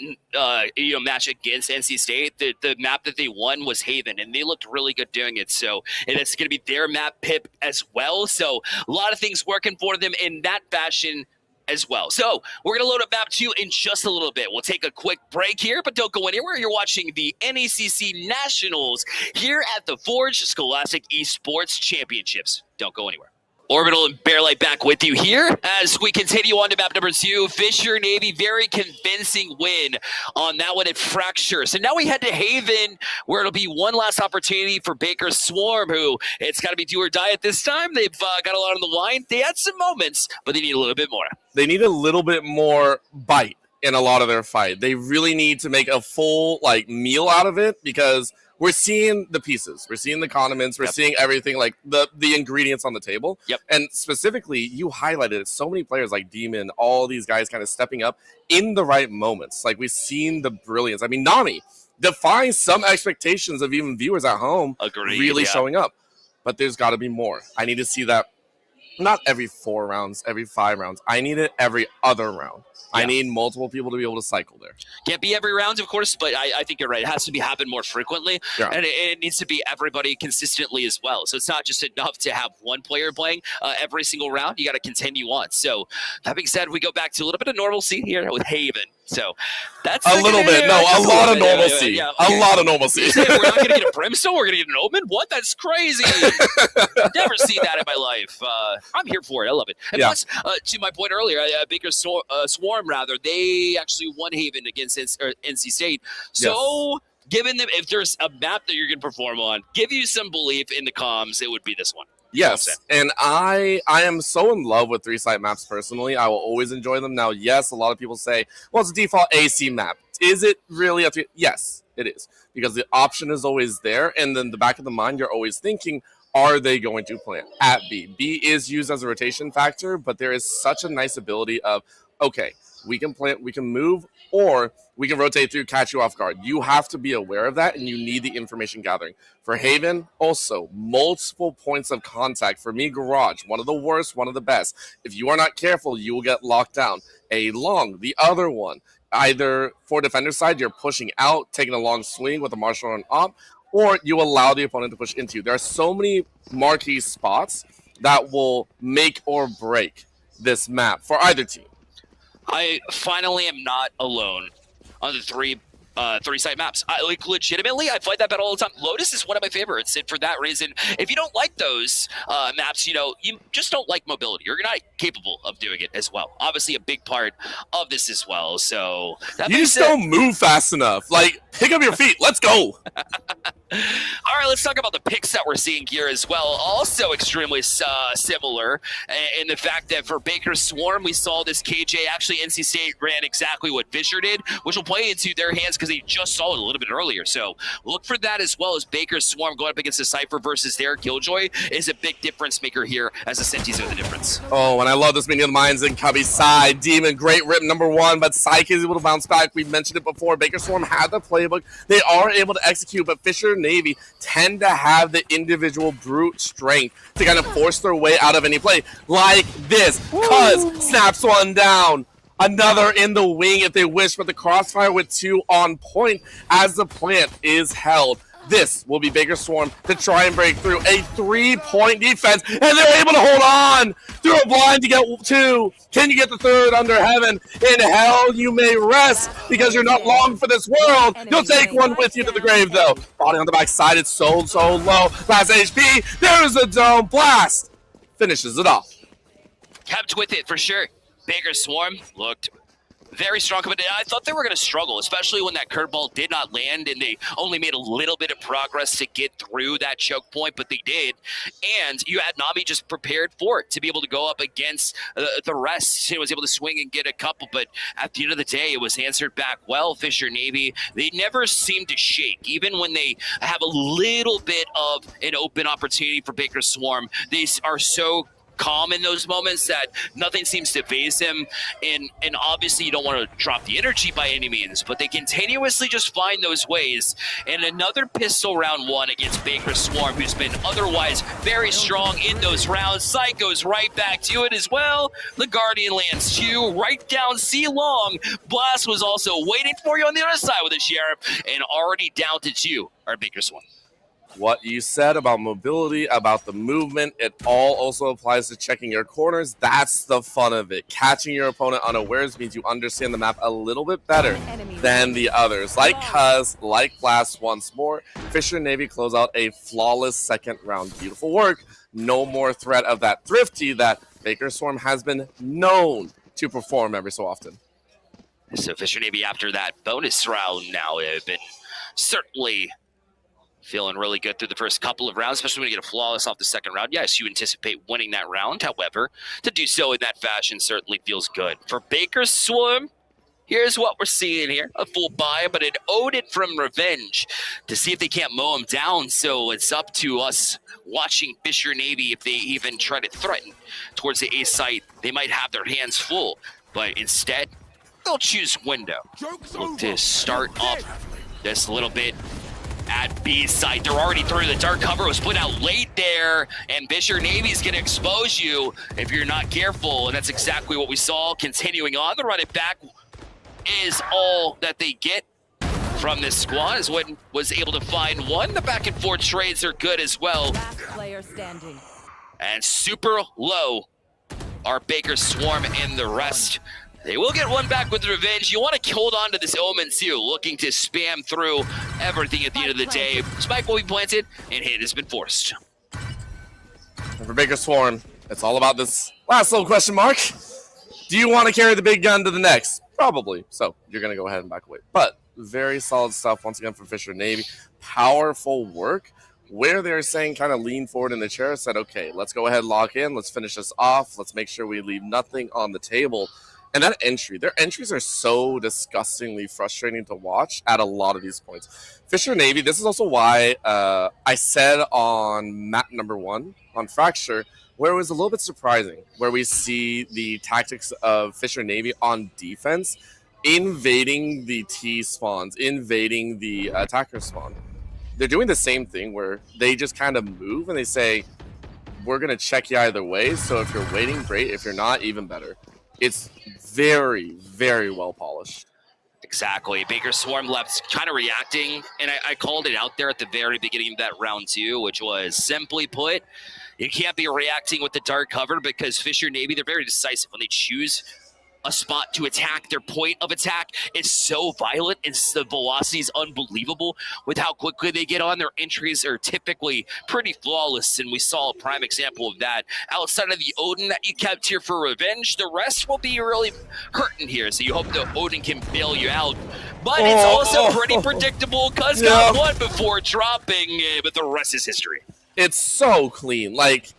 match against NC State, the map that they won was Haven, and they looked really good doing it. So it's going to be their map pip as well. So a lot of things working for them in that fashion as well. So we're going to load up map 2 in just a little bit. We'll take a quick break here, but don't go anywhere. You're watching the NECC Nationals here at the Forge Scholastic Esports Championships. Don't go anywhere. Orbital and Bearlight back with you here as we continue on to map number 2. Fisher Navy, very convincing win on that one at Fracture. So now we head to Haven, where it'll be one last opportunity for Baker Swarm, who it's got to be do or die at this time. They've got a lot on the line. They had some moments, but they need a little bit more. They need a little bit more bite in a lot of their fight. They really need to make a full meal out of it because we're seeing the pieces. We're seeing the condiments. We're seeing everything, like the ingredients on the table. And specifically, you highlighted it. So many players like Demon, all these guys kind of stepping up in the right moments. Like, we've seen the brilliance. I mean, Nami defying some expectations of even viewers at home. Agreed, really showing up. But there's got to be more. I need to see that not every 4 rounds, every 5 rounds. I need it every other round. I need multiple people to be able to cycle there. Can't be every round, of course, but I think you're right. It has to be happen more frequently, and it needs to be everybody consistently as well. So it's not just enough to have one player playing every single round. You got to continue on. So that being said, we go back to a little bit of normalcy here with Haven. So that's a little bit. No, a lot of normalcy. A lot of normalcy. We're not going to get a brimstone. We're going to get an omen. What? That's crazy. Never seen that in my life. I'm here for it. I love it. And plus, to my point earlier, Baker Swarm, they actually won Haven against NC State. So given them, if there's a map that you're going to perform on, give you some belief in the comms, it would be this one. Yes, and I am so in love with 3-site maps personally. I will always enjoy them. Now, yes, a lot of people say, well, it's a default AC map. Is it really up to you? Yes, it is, because the option is always there, and then the back of the mind, you're always thinking, are they going to plant at B? B is used as a rotation factor, but there is such a nice ability of, okay, we can plant, we can move, or we can rotate through, catch you off guard. You have to be aware of that, and you need the information gathering. For Haven, also, multiple points of contact. For me, Garage, one of the worst, one of the best. If you are not careful, you will get locked down. A Long, the other one. Either for defender side, you're pushing out, taking a long swing with a martial on op, or you allow the opponent to push into you. There are so many marquee spots that will make or break this map for either team. I finally am not alone on the three-site maps. Legitimately, I fight that battle all the time. Lotus is one of my favorites, and for that reason, if you don't like those maps, you just don't like mobility. You're not capable of doing it as well. Obviously, a big part of this as well. So that You just don't move fast enough. Like, pick up your feet. Let's go. All right, let's talk about the picks that we're seeing here as well. Also extremely similar in the fact that for Baker Swarm, we saw this KJ. Actually, NC State ran exactly what Fisher did, which will play into their hands because they just saw it a little bit earlier. So look for that as well as Baker Swarm going up against the Cypher versus their Killjoy is a big difference maker here as the Sentis are the difference. Oh, and I love this meeting of the minds in Cubby's side. Demon, great rip, #1, but Psyche is able to bounce back. We mentioned it before. Baker Swarm had the playbook. They are able to execute, but Fisher Navy tend to have the individual brute strength to kind of force their way out of any play like this. Cuz snaps one down. Another in the wing if they wish, but the crossfire with 2 on point as the plant is held. This will be Baker Swarm to try and break through a 3-point defense, and they're able to hold on through a blind to get 2. Can you get the 3rd under heaven? In hell you may rest, because you're not long for this world. You'll take one with you to the grave, though. Body on the back side, it's so low. Last HP, there's a dome blast. Finishes it off. Kept with it for sure. Baker Swarm looked very strong. I thought they were going to struggle, especially when that curveball did not land and they only made a little bit of progress to get through that choke point, but they did. And you had Nami just prepared for it to be able to go up against the rest. He was able to swing and get a couple, but at the end of the day, it was answered back well. Fisher Navy, they never seem to shake. Even when they have a little bit of an open opportunity for Baker Swarm, they are so calm in those moments that nothing seems to phase him, and obviously you don't want to drop the energy by any means, but they continuously just find those ways. And another pistol round 1 against Baker Swarm, who's been otherwise very strong in those rounds. Sight goes right back to it as well. The Guardian lands 2 right down C long. Blast was also waiting for you on the other side with the Sheriff, and already down to 2 are Baker Swarm. What you said about mobility, about the movement, it all also applies to checking your corners. That's the fun of it. Catching your opponent unawares means you understand the map a little bit better than the others. Like Cuz, like Blast once more, Fisher Navy close out a flawless second round. Beautiful work. No more threat of that thrifty that Baker Swarm has been known to perform every so often. So Fisher Navy, after that bonus round now, have been certainly feeling really good through the first couple of rounds, especially when you get a flawless off the second round. Yes, you anticipate winning that round. However, to do so in that fashion certainly feels good. For Baker Swarm, here's what we're seeing here. A full buy, but an Odin from Revenge to see if they can't mow him down. So it's up to us watching Fisher Navy if they even try to threaten towards the A site. They might have their hands full, but instead, they'll choose window. Look to start up this a little bit. At B site, they're already through. The dark cover was put out late there, and Fisher Navy's going to expose you if you're not careful, and that's exactly what we saw. Continuing on, the run it back is all that they get from this squad, is when was able to find one. The back and forth trades are good as well. Last player standing. And super low are Baker Swarm and the rest. They will get one back with Revenge. You want to hold on to this Omen too, looking to spam through everything at the end of the day. Spike will be planted, and hit has been forced. And for Baker Swarm, it's all about this last little question mark. Do you want to carry the big gun to the next? Probably. So you're going to go ahead and back away. But very solid stuff once again from Fisher Navy. Powerful work where they're saying kind of lean forward in the chair, said, okay, let's go ahead, lock in. Let's finish this off. Let's make sure we leave nothing on the table. And that entry, their entries are so disgustingly frustrating to watch at a lot of these points. Fisher Navy, this is also why I said on map #1 on Fracture, where it was a little bit surprising, where we see the tactics of Fisher Navy on defense, invading the T spawns, invading the attacker spawn. They're doing the same thing where they just kind of move and they say, we're going to check you either way. So if you're waiting, great. If you're not, even better. It's very, very well polished. Exactly. Baker Swarm left kind of reacting, and I called it out there at the very beginning of that round 2, which was simply put, You can't be reacting with the dark cover because Fisher Navy, they're very decisive when they choose a spot to attack. Their point of attack is so violent, and the velocity is unbelievable with how quickly they get on. Their entries are typically pretty flawless, and we saw a prime example of that. Outside of the Odin that you kept here for revenge, the rest will be really hurting here, so you hope the Odin can bail you out. But it's also pretty predictable. Cuz got one before dropping, but the rest is history. It's so clean. Like,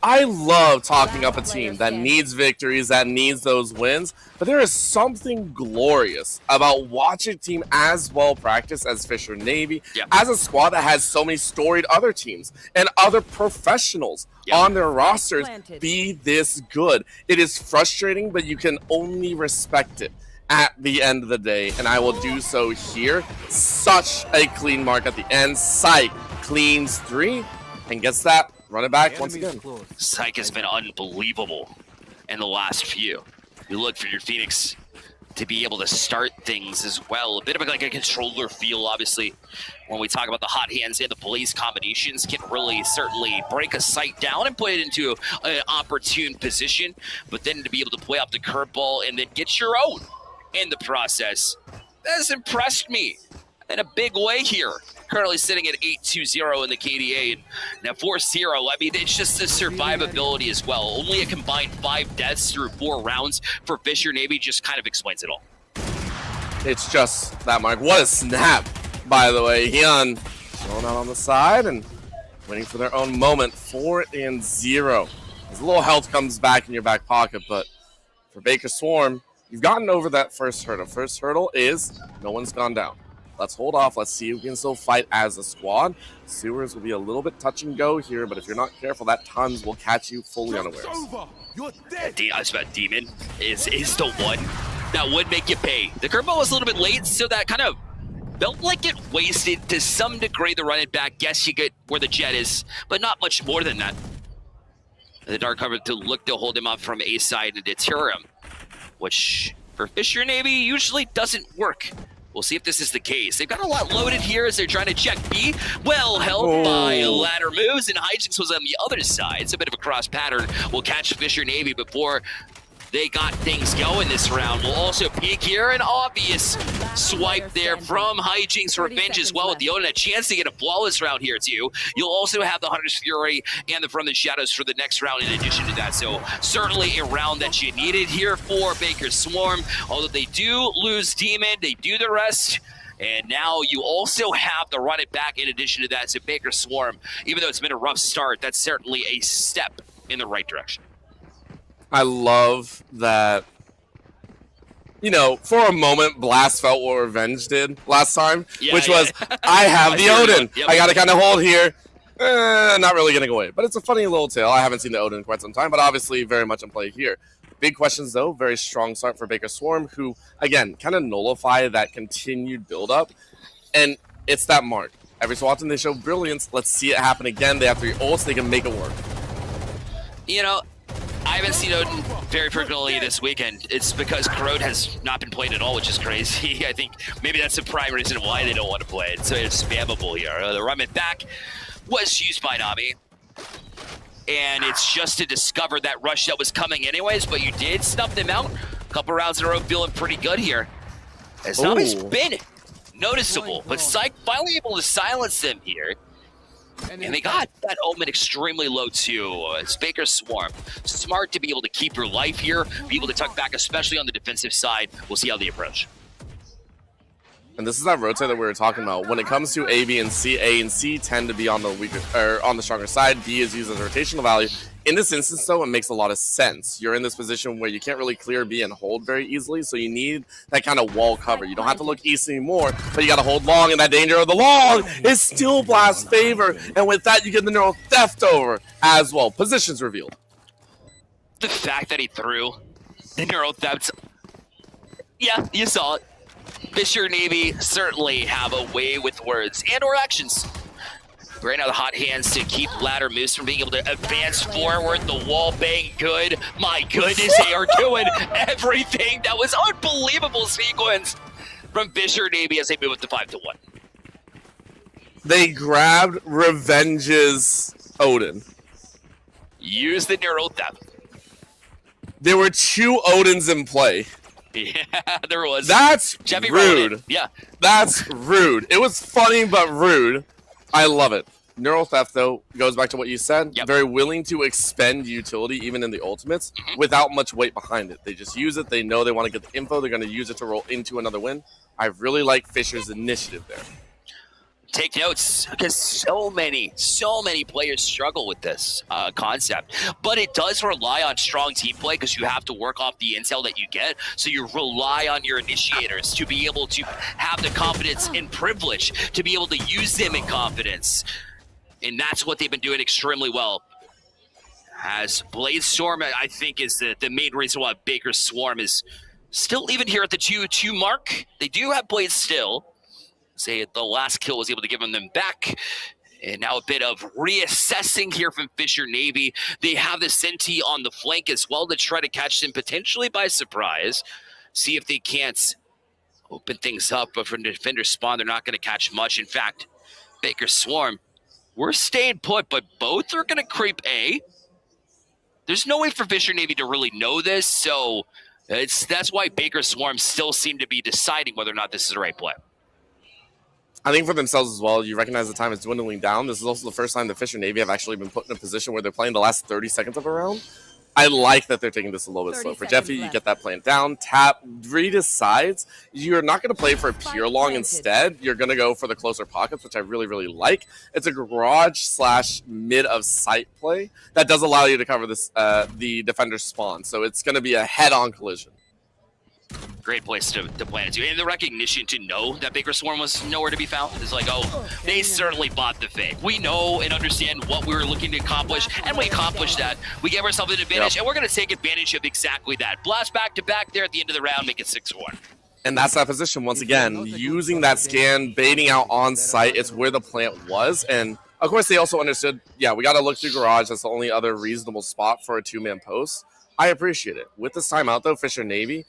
I love talking up a team that needs victories, that needs those wins, but there is something glorious about watching a team as well practiced as Fisher Navy, as a squad that has so many storied other teams and other professionals on their rosters be this good. It is frustrating, but you can only respect it at the end of the day, and I will do so here. Such a clean mark at the end. Psych cleans 3 and gets that. Run it back once again. Psych has been unbelievable in the last few. You look for your Phoenix to be able to start things as well. A bit of like a controller feel, obviously, when we talk about the hot hands and the police combinations can really certainly break a site down and put it into an opportune position. But then to be able to play off the curveball and then get your own in the process, that has impressed me in a big way here. Currently sitting at 8-2-0 in the KDA, and now 4-0. I mean, it's just the survivability as well. Only a combined 5 deaths through 4 rounds for Fisher Navy just kind of explains it all. It's just that mark. What a snap, by the way. Hyun thrown out on the side and waiting for their own moment. 4-0. As a little health comes back in your back pocket, but for Baker Swarm, you've gotten over that first hurdle. First hurdle is no one's gone down. Let's hold off. Let's see who can still fight as a squad. Sewers will be a little bit touch and go here, but if you're not careful, that Tons will catch you fully unawares. I was about Demon is the one that would make you pay. The curveball was a little bit late, so that kind of felt like it wasted to some degree the run it back. Guess you get where the jet is, but not much more than that. The dark cover to look to hold him up from A side and deter him, which for Fisher Navy usually doesn't work. We'll see if this is the case. They've got a lot loaded here as they're trying to check B. Well held by ladder moves, and Hijinks was on the other side. It's a bit of a cross pattern. We'll catch Fisher Navy before they got things going this round. We'll also peek here. An obvious swipe there from Hijinks Revenge as well with the Odin. A chance to get a flawless round here too. You'll also have the Hunter's Fury and the From the Shadows for the next round in addition to that. So certainly a round that you needed here for Baker Swarm. Although they do lose Demon, they do the rest. And now you also have the run it back in addition to that. So Baker Swarm, even though it's been a rough start, that's certainly a step in the right direction. I love that, you know, for a moment, Blast felt what Revenge did last time, which was, I have the Odin. I got to kind of hold here. Not really going to go away. But it's a funny little tale. I haven't seen the Odin in quite some time, but obviously very much in play here. Big questions, though. Very strong start for Baker Swarm, who, again, kind of nullify that continued build-up. And it's that mark. Every so often they show brilliance. Let's see it happen again. They have 3 ults. They can make it work. You know, I haven't seen Odin very frequently this weekend. It's because Corrode has not been played at all, which is crazy. I think maybe that's the prime reason why they don't want to play it. So it's spammable here. The run it back was used by Nami. And it's just to discover that rush that was coming anyways, but you did snuff them out. A couple rounds in a row feeling pretty good here. As Nami's been noticeable, but Psych finally able to silence them here. And they got that Omen extremely low too. It's Baker Swarm. Smart to be able to keep your life here, be able to tuck back, especially on the defensive side. We'll see how they approach. And this is that rotate that we were talking about. When it comes to A, B, and C tend to be on the weaker or on the stronger side. B is used as a rotational value. In this instance, though, it makes a lot of sense. You're in this position where you can't really clear B and hold very easily, so you need that kind of wall cover. You don't have to look east anymore, but you got to hold long, and that danger of the long is still Blast's favor. And with that, you get the Neural Theft over as well. Positions revealed. The fact that he threw the Neural Theft, yeah, you saw it. Fisher Navy certainly have a way with words and or actions. Right now the hot hands to keep ladder moves from being able to advance forward. The wall bang good. My goodness, they are doing everything. That was unbelievable sequence from Fisher Navy as they move up to 5-1. They grabbed Revenge's Odin. Use the Neural Theft. There were 2 Odins in play. Yeah, there was. That's Jeffy rude. Yeah. That's rude. It was funny, but rude. I love it. Neural Theft, though, goes back to what you said. Yep. Very willing to expend utility, even in the ultimates, without much weight behind it. They just use it. They know they want to get the info. They're going to use it to roll into another win. I really like Fisher's initiative there. Take notes, because so many players struggle with this concept. But it does rely on strong team play because you have to work off the intel that you get. So you rely on your initiators to be able to have the confidence and privilege to be able to use them in confidence. And that's what they've been doing extremely well. As Blaze Storm, I think, is the main reason why Baker Swarm is still even here at the 2-2 mark. They do have Blaze still. Say the last kill was able to give them back. And now a bit of reassessing here from Fisher Navy. They have the Senti on the flank as well to try to catch them potentially by surprise. See if they can't open things up. But from the defender spawn, they're not going to catch much. In fact, Baker Swarm, we're staying put, but both are going to creep A. There's no way for Fisher Navy to really know this, so that's why Baker Swarm still seem to be deciding whether or not this is the right play. I think for themselves as well, you recognize the time is dwindling down. This is also the first time the Fisher Navy have actually been put in a position where they're playing the last 30 seconds of a round. I like that they're taking this a little bit slow. For Jeffy, you get that plan down, tap, redecides. You're not going to play for a pure long instead. You're going to go for the closer pockets, which I really, really like. It's a garage/mid of sight play that does allow you to cover this the defender's spawn. So it's going to be a head-on collision. Great place to plan it to. And the recognition to know that Baker Swarm was nowhere to be found is like, oh, they certainly bought the fake. We know and understand what we were looking to accomplish, and we accomplished that. We gave ourselves an advantage, and we're going to take advantage of exactly that. Blast back-to-back there at the end of the round, make it 6-1. And that's that position, once again, using that scan, baiting out on site. It's where the plant was. And, of course, they also understood, yeah, we got to look through garage. That's the only other reasonable spot for a 2-man post. I appreciate it. With this timeout, though, Fisher Navy,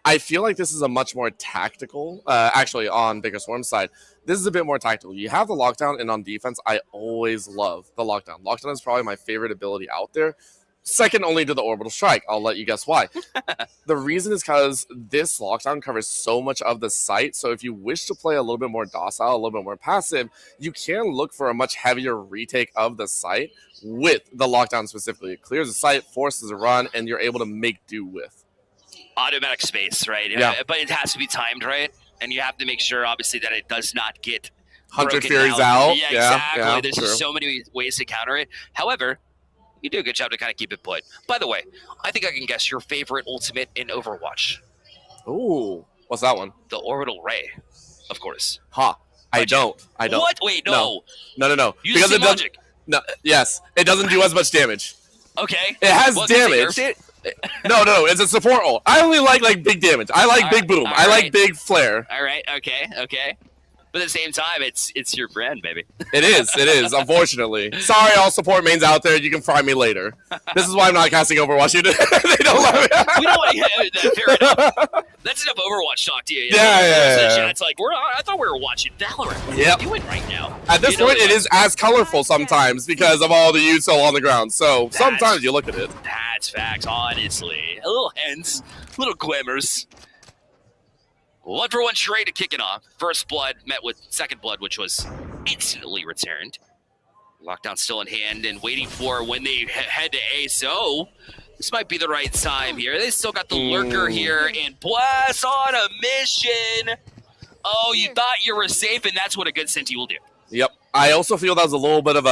I feel like this is a much more tactical, actually on Baker Swarm's side, this is a bit more tactical. You have the lockdown, and on defense, I always love the lockdown. Lockdown is probably my favorite ability out there. Second only to the orbital strike. I'll let you guess why. The reason is because this lockdown covers so much of the site. So if you wish to play a little bit more docile, a little bit more passive, you can look for a much heavier retake of the site with the lockdown specifically. It clears the site, forces a run, and you're able to make do with. Automatic space, right? Yeah. But it has to be timed, right? And you have to make sure, obviously, that it does not get Hunter broken Fury's down. out. Yeah, Yeah, exactly. yeah, There's true. just so many ways to counter it. However, you do a good job to kind of keep it put. By the way, I think I can guess your favorite ultimate in Overwatch. Ooh, what's that one? The Orbital Ray, of course. Huh. I don't. What? Wait, no. No. Use Because the logic. No, yes, it doesn't do as much damage. Okay. It has Well, 'cause they damage. nerfed it? No, it's a support ult. I only like big damage. I like big boom. I like big flare. All right, okay. But at the same time, it's your brand, baby. It is, unfortunately. Sorry, all support mains out there. You can fry me later. This is why I'm not casting Overwatch. They don't love it. We don't want to hear that. Fair enough. That's enough Overwatch talk to you. Yeah. It's like, I thought we were watching Valorant. What are Yep. you doing right now? At this point, it is as colorful sometimes because of all the Uso on the ground. So sometimes you look at it. That's facts, honestly. A little hints, little glimmers. 1-for-1 trade to kick it off. First blood met with second blood, which was instantly returned. Lockdown still in hand and waiting for when they head to A. So this might be the right time here. They still got the lurker here, and Blast on a mission. Oh, you thought you were safe, and that's what a good Senti will do. Yep. I also feel that was a little bit of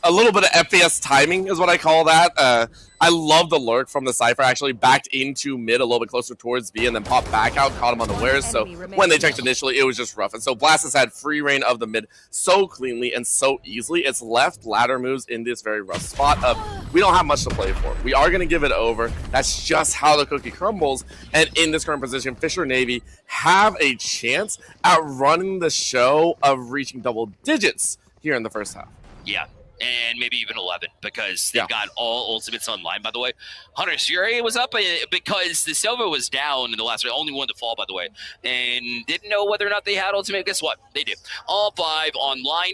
a little bit of FPS timing is what I call that. I love the lurk from the Cypher, actually backed into mid a little bit closer towards B and then popped back out, caught him on the wares. So when they checked initially, it was just rough. And so Blast has had free reign of the mid so cleanly and so easily. It's left ladder moves in this very rough spot of we don't have much to play for. We are going to give it over. That's just how the cookie crumbles. And in this current position, Fisher Navy have a chance at running the show of reaching double digits here in the first half. Yeah, and maybe even 11 because they've got all ultimates online, by the way. Hunter's Fury was up because the Silva was down in the last round, only one to fall, by the way, and didn't know whether or not they had ultimate. Guess what? They do. All 5 online.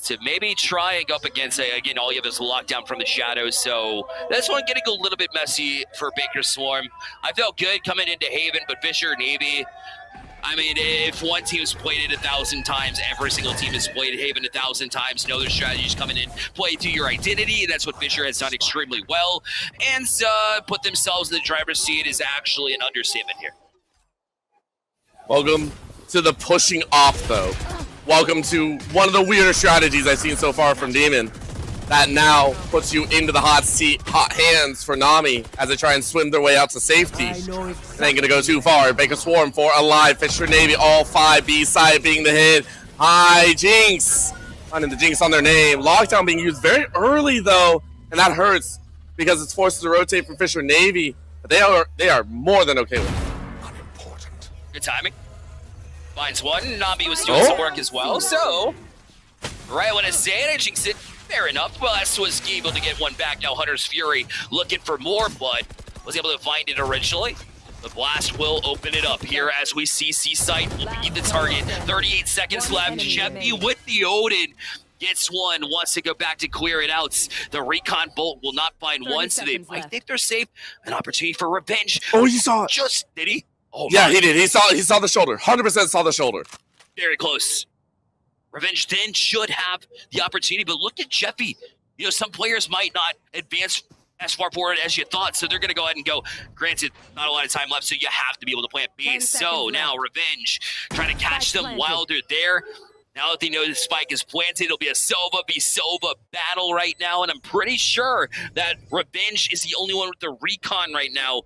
to maybe try and go up against, again, all you have is lockdown from the shadows. So this one getting a little bit messy for Baker Swarm. I felt good coming into Haven, but Fisher Navy, I mean, if one team's played it 1,000 times, every single team has played Haven 1,000 times, know their strategies coming in, play to your identity, and that's what Fisher has done extremely well. And put themselves in the driver's seat is actually an understatement here. Welcome to the pushing off, though. Welcome to one of the weirder strategies I've seen so far from Demon. That now puts you into the hot seat, hot hands for Nami as they try and swim their way out to safety. It ain't gonna go too far. Baker Swarm for alive. Fisher Navy, all 5 B side being the hit. High Jinx. Finding the Jinx on their name. Lockdown being used very early though, and that hurts because it's forced to rotate from Fisher Navy. But they are more than okay with it. Unimportant. Good timing. Finds one. Nami was doing some work as well. So, right when it's Jinx it, fair enough. Blast was able to get one back. Now Hunter's Fury looking for more, but was able to find it originally. The Blast will open it up here as we see C-Site will be the target. 38 seconds left. Jeffy with the Odin gets one, wants to go back to clear it out. The Recon Bolt will not find one, so they might think they're safe. An opportunity for revenge. Oh, you saw it. Did he? Oh, yeah, he did. He saw the shoulder. 100% saw the shoulder. Very close. Revenge then should have the opportunity, but look at Jeffy. You know, some players might not advance as far forward as you thought, so they're going to go ahead and go. Granted, not a lot of time left, so you have to be able to plant B. So now Revenge trying to catch them while they're there. Now that they know the spike is planted, it'll be a Sova v Sova battle right now, and I'm pretty sure that Revenge is the only one with the recon right now.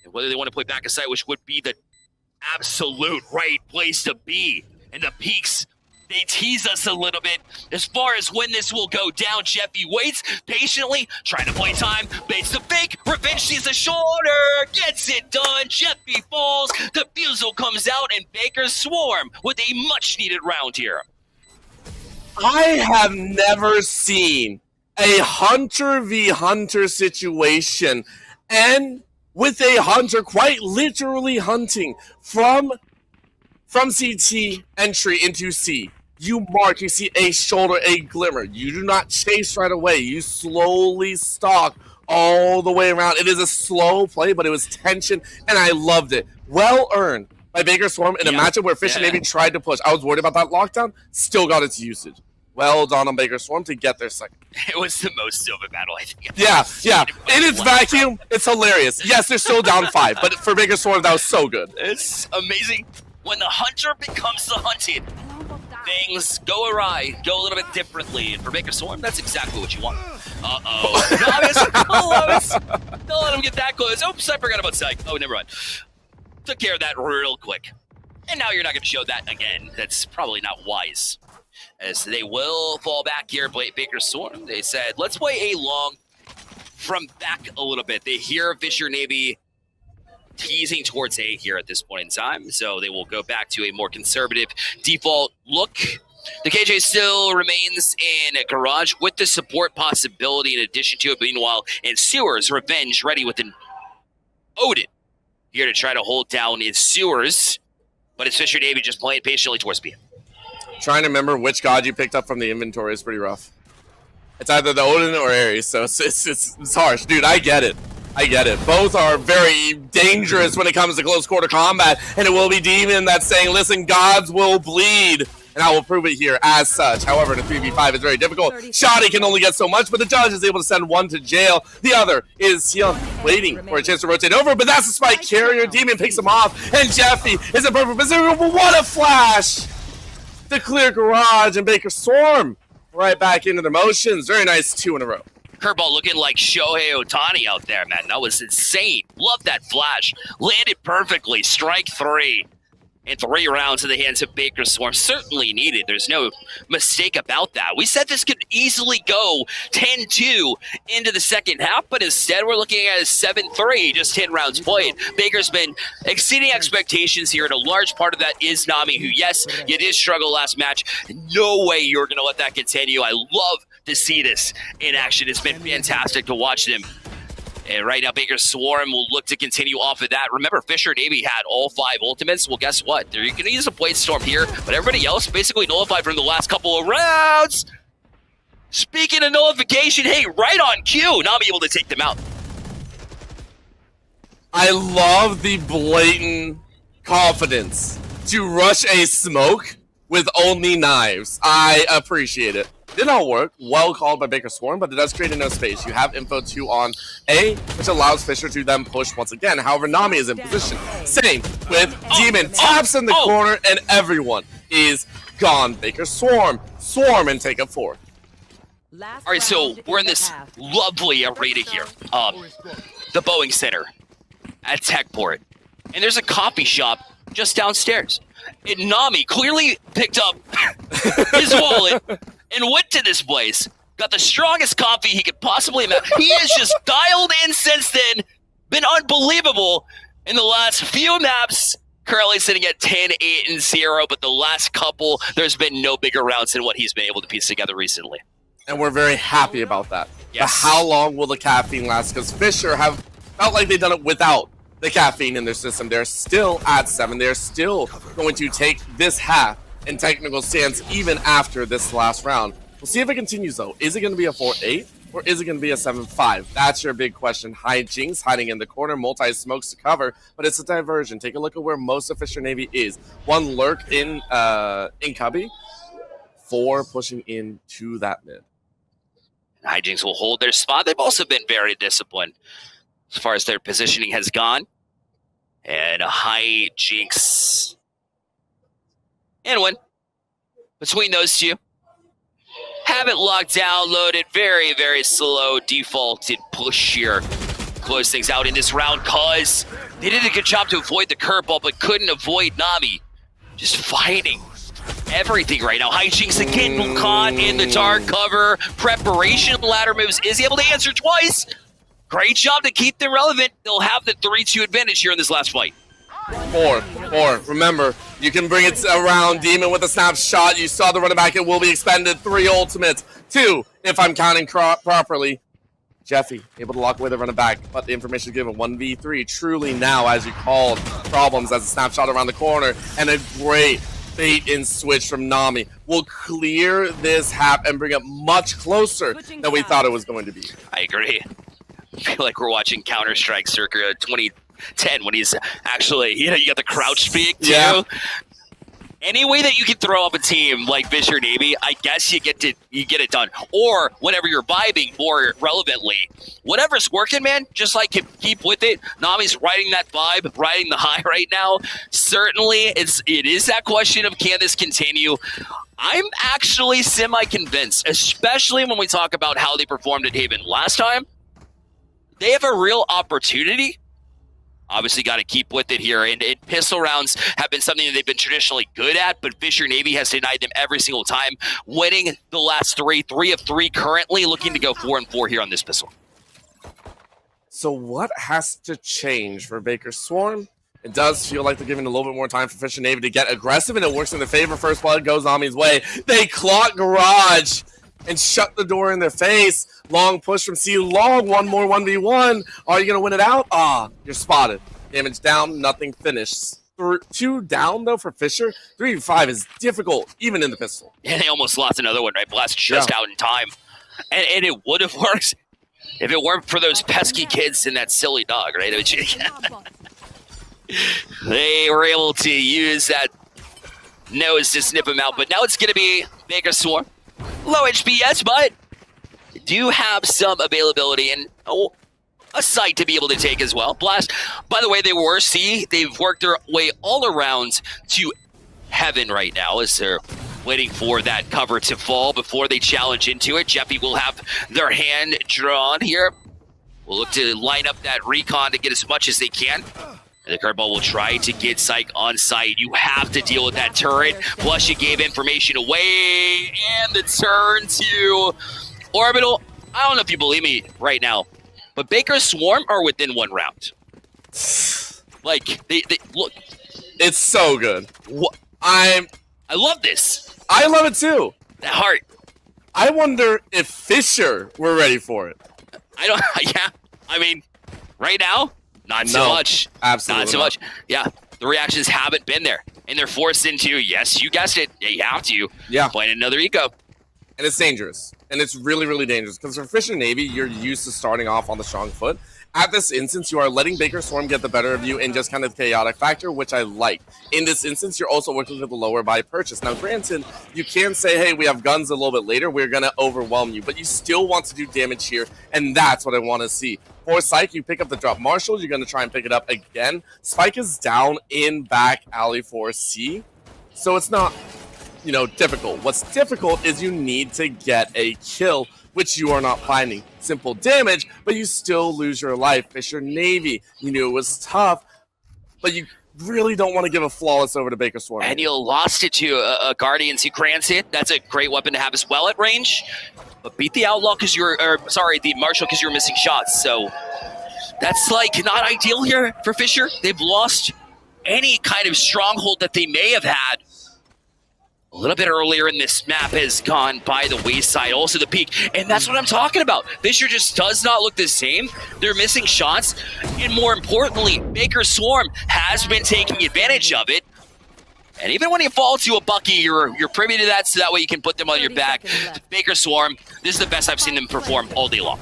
And whether they want to play back a site, which would be the absolute right place to be. And the peaks, they tease us a little bit as far as when this will go down. Jeffy waits patiently, trying to play time, baits the fake, Revenge sees the shoulder, gets it done, Jeffy falls, the Fusel comes out, and Baker Swarm with a much-needed round here. I have never seen a Hunter v Hunter situation and with a Hunter quite literally hunting from CT entry into C. You mark, you see a shoulder, a glimmer. You do not chase right away. You slowly stalk all the way around. It is a slow play, but it was tension, and I loved it. Well earned by Baker Swarm in a matchup where Fish and Navy tried to push. I was worried about that lockdown. Still got its usage. Well done on Baker Swarm to get their second. It was the most Sova battle, I think. Yeah. In its vacuum, it's hilarious. Yes, they're still down 5, but for Baker Swarm, that was so good. It's amazing. When the hunter becomes the hunted, things go awry, go a little bit differently. And for Baker Swarm, that's exactly what you want. Don't let him get that close. Oops, I forgot about Psych. Oh, never mind. Took care of that real quick. And now you're not going to show that again. That's probably not wise. As they will fall back here, Baker Swarm. They said, let's play a long from back a little bit. They hear Fisher Navy teasing towards A here at this point in time, so they will go back to a more conservative default look. The KJ still remains in a garage with the support possibility in addition to it. Meanwhile, in Sewers, Revenge ready with an Odin here to try to hold down in Sewers, but it's Fisher Navy just playing patiently towards B. Trying to remember which god you picked up from the inventory is pretty rough. It's either the Odin or Ares, so it's harsh. Dude, I get it. Both are very dangerous when it comes to close quarter combat, and it will be Demon that's saying, listen, gods will bleed, and I will prove it here as such. However, in a 3v5 is very difficult. Shoddy can only get so much, but the judge is able to send one to jail. The other is waiting for a chance to rotate over, but that's the spike carrier. Demon picks him off, and Jeffy is in perfect position. What a flash! The clear garage, and Baker Swarm right back into the motions. Very nice 2 in a row. Curveball looking like Shohei Ohtani out there, man. That was insane. Love that flash. Landed perfectly. Strike 3. And 3 rounds in the hands of Baker Swarm. Certainly needed. There's no mistake about that. We said this could easily go 10-2 into the second half, but instead we're looking at a 7-3, just 10 rounds played. Baker's been exceeding expectations here, and a large part of that is Nami, who, yes, you did struggle last match. No way you're going to let that continue. I love to see this in action. It's been fantastic to watch them. And right now, Baker Swarm will look to continue off of that. Remember, Fisher Navy had all 5 ultimates. Well, guess what? They're going to use a Blade Storm here, but everybody else basically nullified from the last couple of rounds. Speaking of nullification, hey, right on cue, not be able to take them out. I love the blatant confidence to rush a smoke with only knives. I appreciate it. Did not work. Well called by Baker Swarm, but it does create enough space. You have info 2 on A, which allows Fisher to then push once again. However, Nami is in position. Same with Demon. Taps in the corner, and everyone is gone. Baker Swarm and take up 4. All right, so we're in this lovely arena here, the Boeing Center at Techport, and there's a coffee shop just downstairs. And Nami clearly picked up his wallet and went to this place, got the strongest coffee he could possibly imagine. He has just dialed in since then, been unbelievable in the last few maps. Currently sitting at 10, 8, and 0, but the last couple, there's been no bigger rounds than what he's been able to piece together recently. And we're very happy about that. Yes. But how long will the caffeine last? Because Fisher have felt like they've done it without the caffeine in their system. They're still at 7. They're still going to take this half in technical stance even after this last round. We'll see if it continues, though. Is it going to be a 4-8 or is it going to be a 7-5? That's your big question. Hijinks hiding in the corner, multi-smokes to cover, but it's a diversion. Take a look at where most of Fisher Navy is. 1 lurk in Cubby, 4 pushing into that mid. Hijinks will hold their spot. They've also been very disciplined as far as their positioning has gone. And a Hijinks and win between those two. Haven't locked down, loaded, very, very slow, defaulted push here. Close things out in this round cause they did a good job to avoid the curveball, but couldn't avoid Nami. Just fighting everything right now. Hijinks again caught in the dark cover. Preparation ladder moves. Is he able to answer twice? Great job to keep them relevant. They'll have the 3-2 advantage here in this last fight. 4. Remember, you can bring it around. Demon with a snapshot. You saw the running back. It will be expended. 3 ultimates. 2, if I'm counting properly. Jeffy able to lock away the running back, but the information given 1v3. Truly now, as you called, problems as a snapshot around the corner and a great bait and switch from Nami will clear this hap and bring it much closer than we thought it was going to be. I agree. I feel like we're watching Counter-Strike circa 2010 when he's actually, you got the crouch speak too. Yeah. Any way that you can throw up a team like Fisher Navy, I guess you get it done. Or whenever you're vibing more relevantly, whatever's working, man, just like keep with it. Nami's riding that vibe, riding the high right now. Certainly, it is that question of can this continue. I'm actually semi-convinced, especially when we talk about how they performed at Haven last time. They have a real opportunity. Obviously got to keep with it here. And pistol rounds have been something that they've been traditionally good at, but Fisher Navy has denied them every single time, winning the last 3 of 3 currently, looking to go 4-4 here on this pistol. So what has to change for Baker Swarm? It does feel like they're giving a little bit more time for Fisher Navy to get aggressive, and it works in their favor. First blood goes Nami's way. They clock Garage and shut the door in their face. Long push from C. Long, one more 1v1. Are you going to win it out? You're spotted. Damage down, nothing finished. 2 down, though, for Fisher. 3v5 is difficult, even in the pistol. And they almost lost another one, right? Blast just out in time. And it would have worked if it weren't for those pesky kids and that silly dog, right? They were able to use that nose to snip him out, but now it's going to be Baker Swarm. Low HPS, but do have some availability and a site to be able to take as well. Blast, by the way, they've worked their way all around to heaven right now as they're waiting for that cover to fall before they challenge into it. Jeffy will have their hand drawn here. We'll look to line up that recon to get as much as they can. And the curveball will try to get Psych on site. You have to deal with that turret. Plus, you gave information away. And the turn to Orbital. I don't know if you believe me right now, but Baker Swarm are within 1 round. Like, they look. It's so good. I love this. I love it too. That heart. I wonder if Fisher were ready for it. Yeah. I mean, right now, not so much. Absolutely not so much. Yeah, the reactions haven't been there. And they're forced into, yes, you guessed it, you have to. Yeah. Playing another eco. And it's dangerous. And it's really, really dangerous. Because for Fisher Navy, you're used to starting off on the strong foot. At this instance, you are letting Baker Swarm get the better of you in just kind of the chaotic factor, which I like. In this instance, you're also working with the lower buy purchase. Now, granted, you can say, hey, we have guns a little bit later. We're going to overwhelm you. But you still want to do damage here, and that's what I want to see. For Psych, you pick up the drop Marshall. You're going to try and pick it up again. Spike is down in back alley for C. So it's not, difficult. What's difficult is you need to get a kill, which you are not finding. Simple damage, but you still lose your life. Fisher Navy, you knew it was tough, but you really don't want to give a flawless over to Baker Swarm. And you lost it to a Guardian. So granted, that's a great weapon to have as well at range, but beat the Outlaw because the Marshall because you're missing shots. So that's not ideal here for Fisher. They've lost any kind of stronghold that they may have had. A little bit earlier in this map has gone by the wayside. Also the peak. And that's what I'm talking about. Fisher just does not look the same. They're missing shots. And more importantly, Baker Swarm has been taking advantage of it. And even when you fall to a Bucky, you're privy to that, so that way you can put them on your back. Baker Swarm, this is the best I've seen them perform all day long.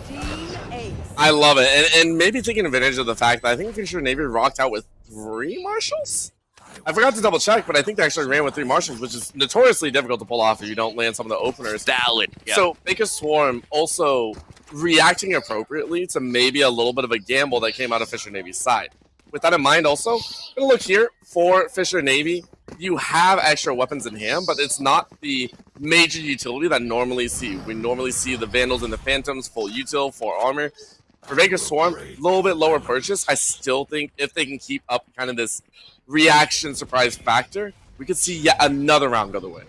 I love it. And maybe taking advantage of the fact that I think Fisher Navy rocked out with 3 Marshals? I forgot to double check, but I think they actually ran with 3 Marshals, which is notoriously difficult to pull off if you don't land some of the openers. Valid. Yeah. So Baker Swarm also reacting appropriately to maybe a little bit of a gamble that came out of Fisher Navy's side. With that in mind also, I'm going to look here for Fisher Navy. You have extra weapons in hand, but it's not the major utility that normally see. We normally see the Vandals and the Phantoms, full util, full armor. For Baker Swarm, a little bit lower purchase. I still think if they can keep up kind of this reaction surprise factor, we could see yet another round go the way.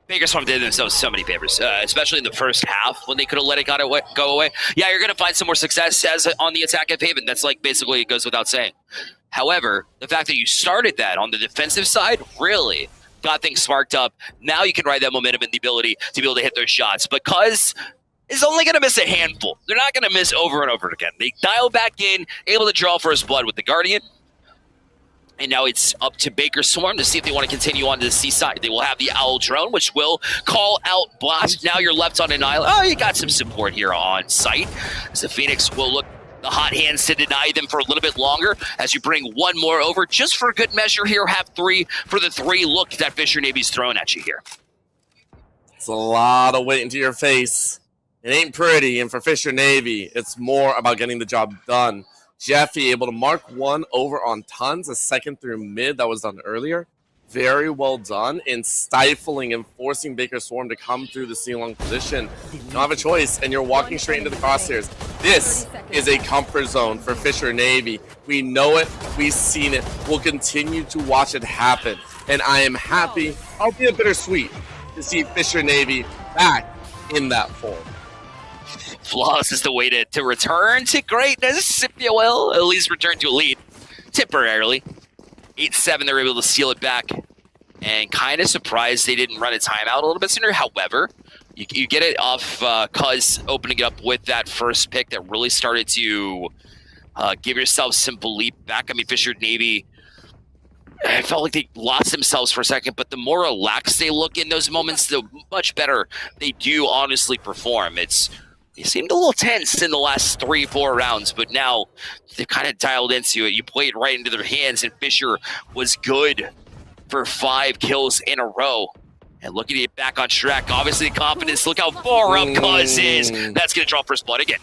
Baker Swarm did themselves so many favors, especially in the first half when they could have let it go away. Yeah, you're going to find some more success as on the attack at Haven. That's basically it goes without saying. However, the fact that you started that on the defensive side really got things sparked up. Now you can ride that momentum and the ability to be able to hit those shots because is only going to miss a handful. They're not going to miss over and over again. They dial back in, able to draw first blood with the Guardian. And now it's up to Baker Swarm to see if they want to continue on to the C side. They will have the Owl drone, which will call out Blast. Now you're left on an island. Oh, you got some support here on site. As the Phoenix will look the hot hands to deny them for a little bit longer as you bring one more over. Just for good measure here, have 3 for the 3 look that Fisher Navy's thrown at you here. It's a lot of weight into your face. It ain't pretty, and for Fisher Navy, it's more about getting the job done. Jeffy able to mark 1 over on Tons, a second through mid that was done earlier. Very well done in stifling and forcing Baker Swarm to come through the C-long position. You don't have a choice, and you're walking straight into the crosshairs. This is a comfort zone for Fisher Navy. We know it. We've seen it. We'll continue to watch it happen. And I am happy, albeit bittersweet, to see Fisher Navy back in that form. Flawless is the way to return to greatness, if you will. At least return to a lead temporarily. 8-7, they're able to seal it back. And kind of surprised they didn't run a timeout a little bit sooner. However, you get it off Cuz opening it up with that first pick that really started to give yourself some belief back. I mean, Fisher Navy, I felt like they lost themselves for a second, but the more relaxed they look in those moments, the much better they do honestly perform. They seemed a little tense in the last 3-4 rounds, but now they've kind of dialed into it. You played right into their hands, and Fisher was good for 5 kills in a row. And looking to get back on track, obviously confidence. Look how far up Cuz is. That's going to draw first blood again.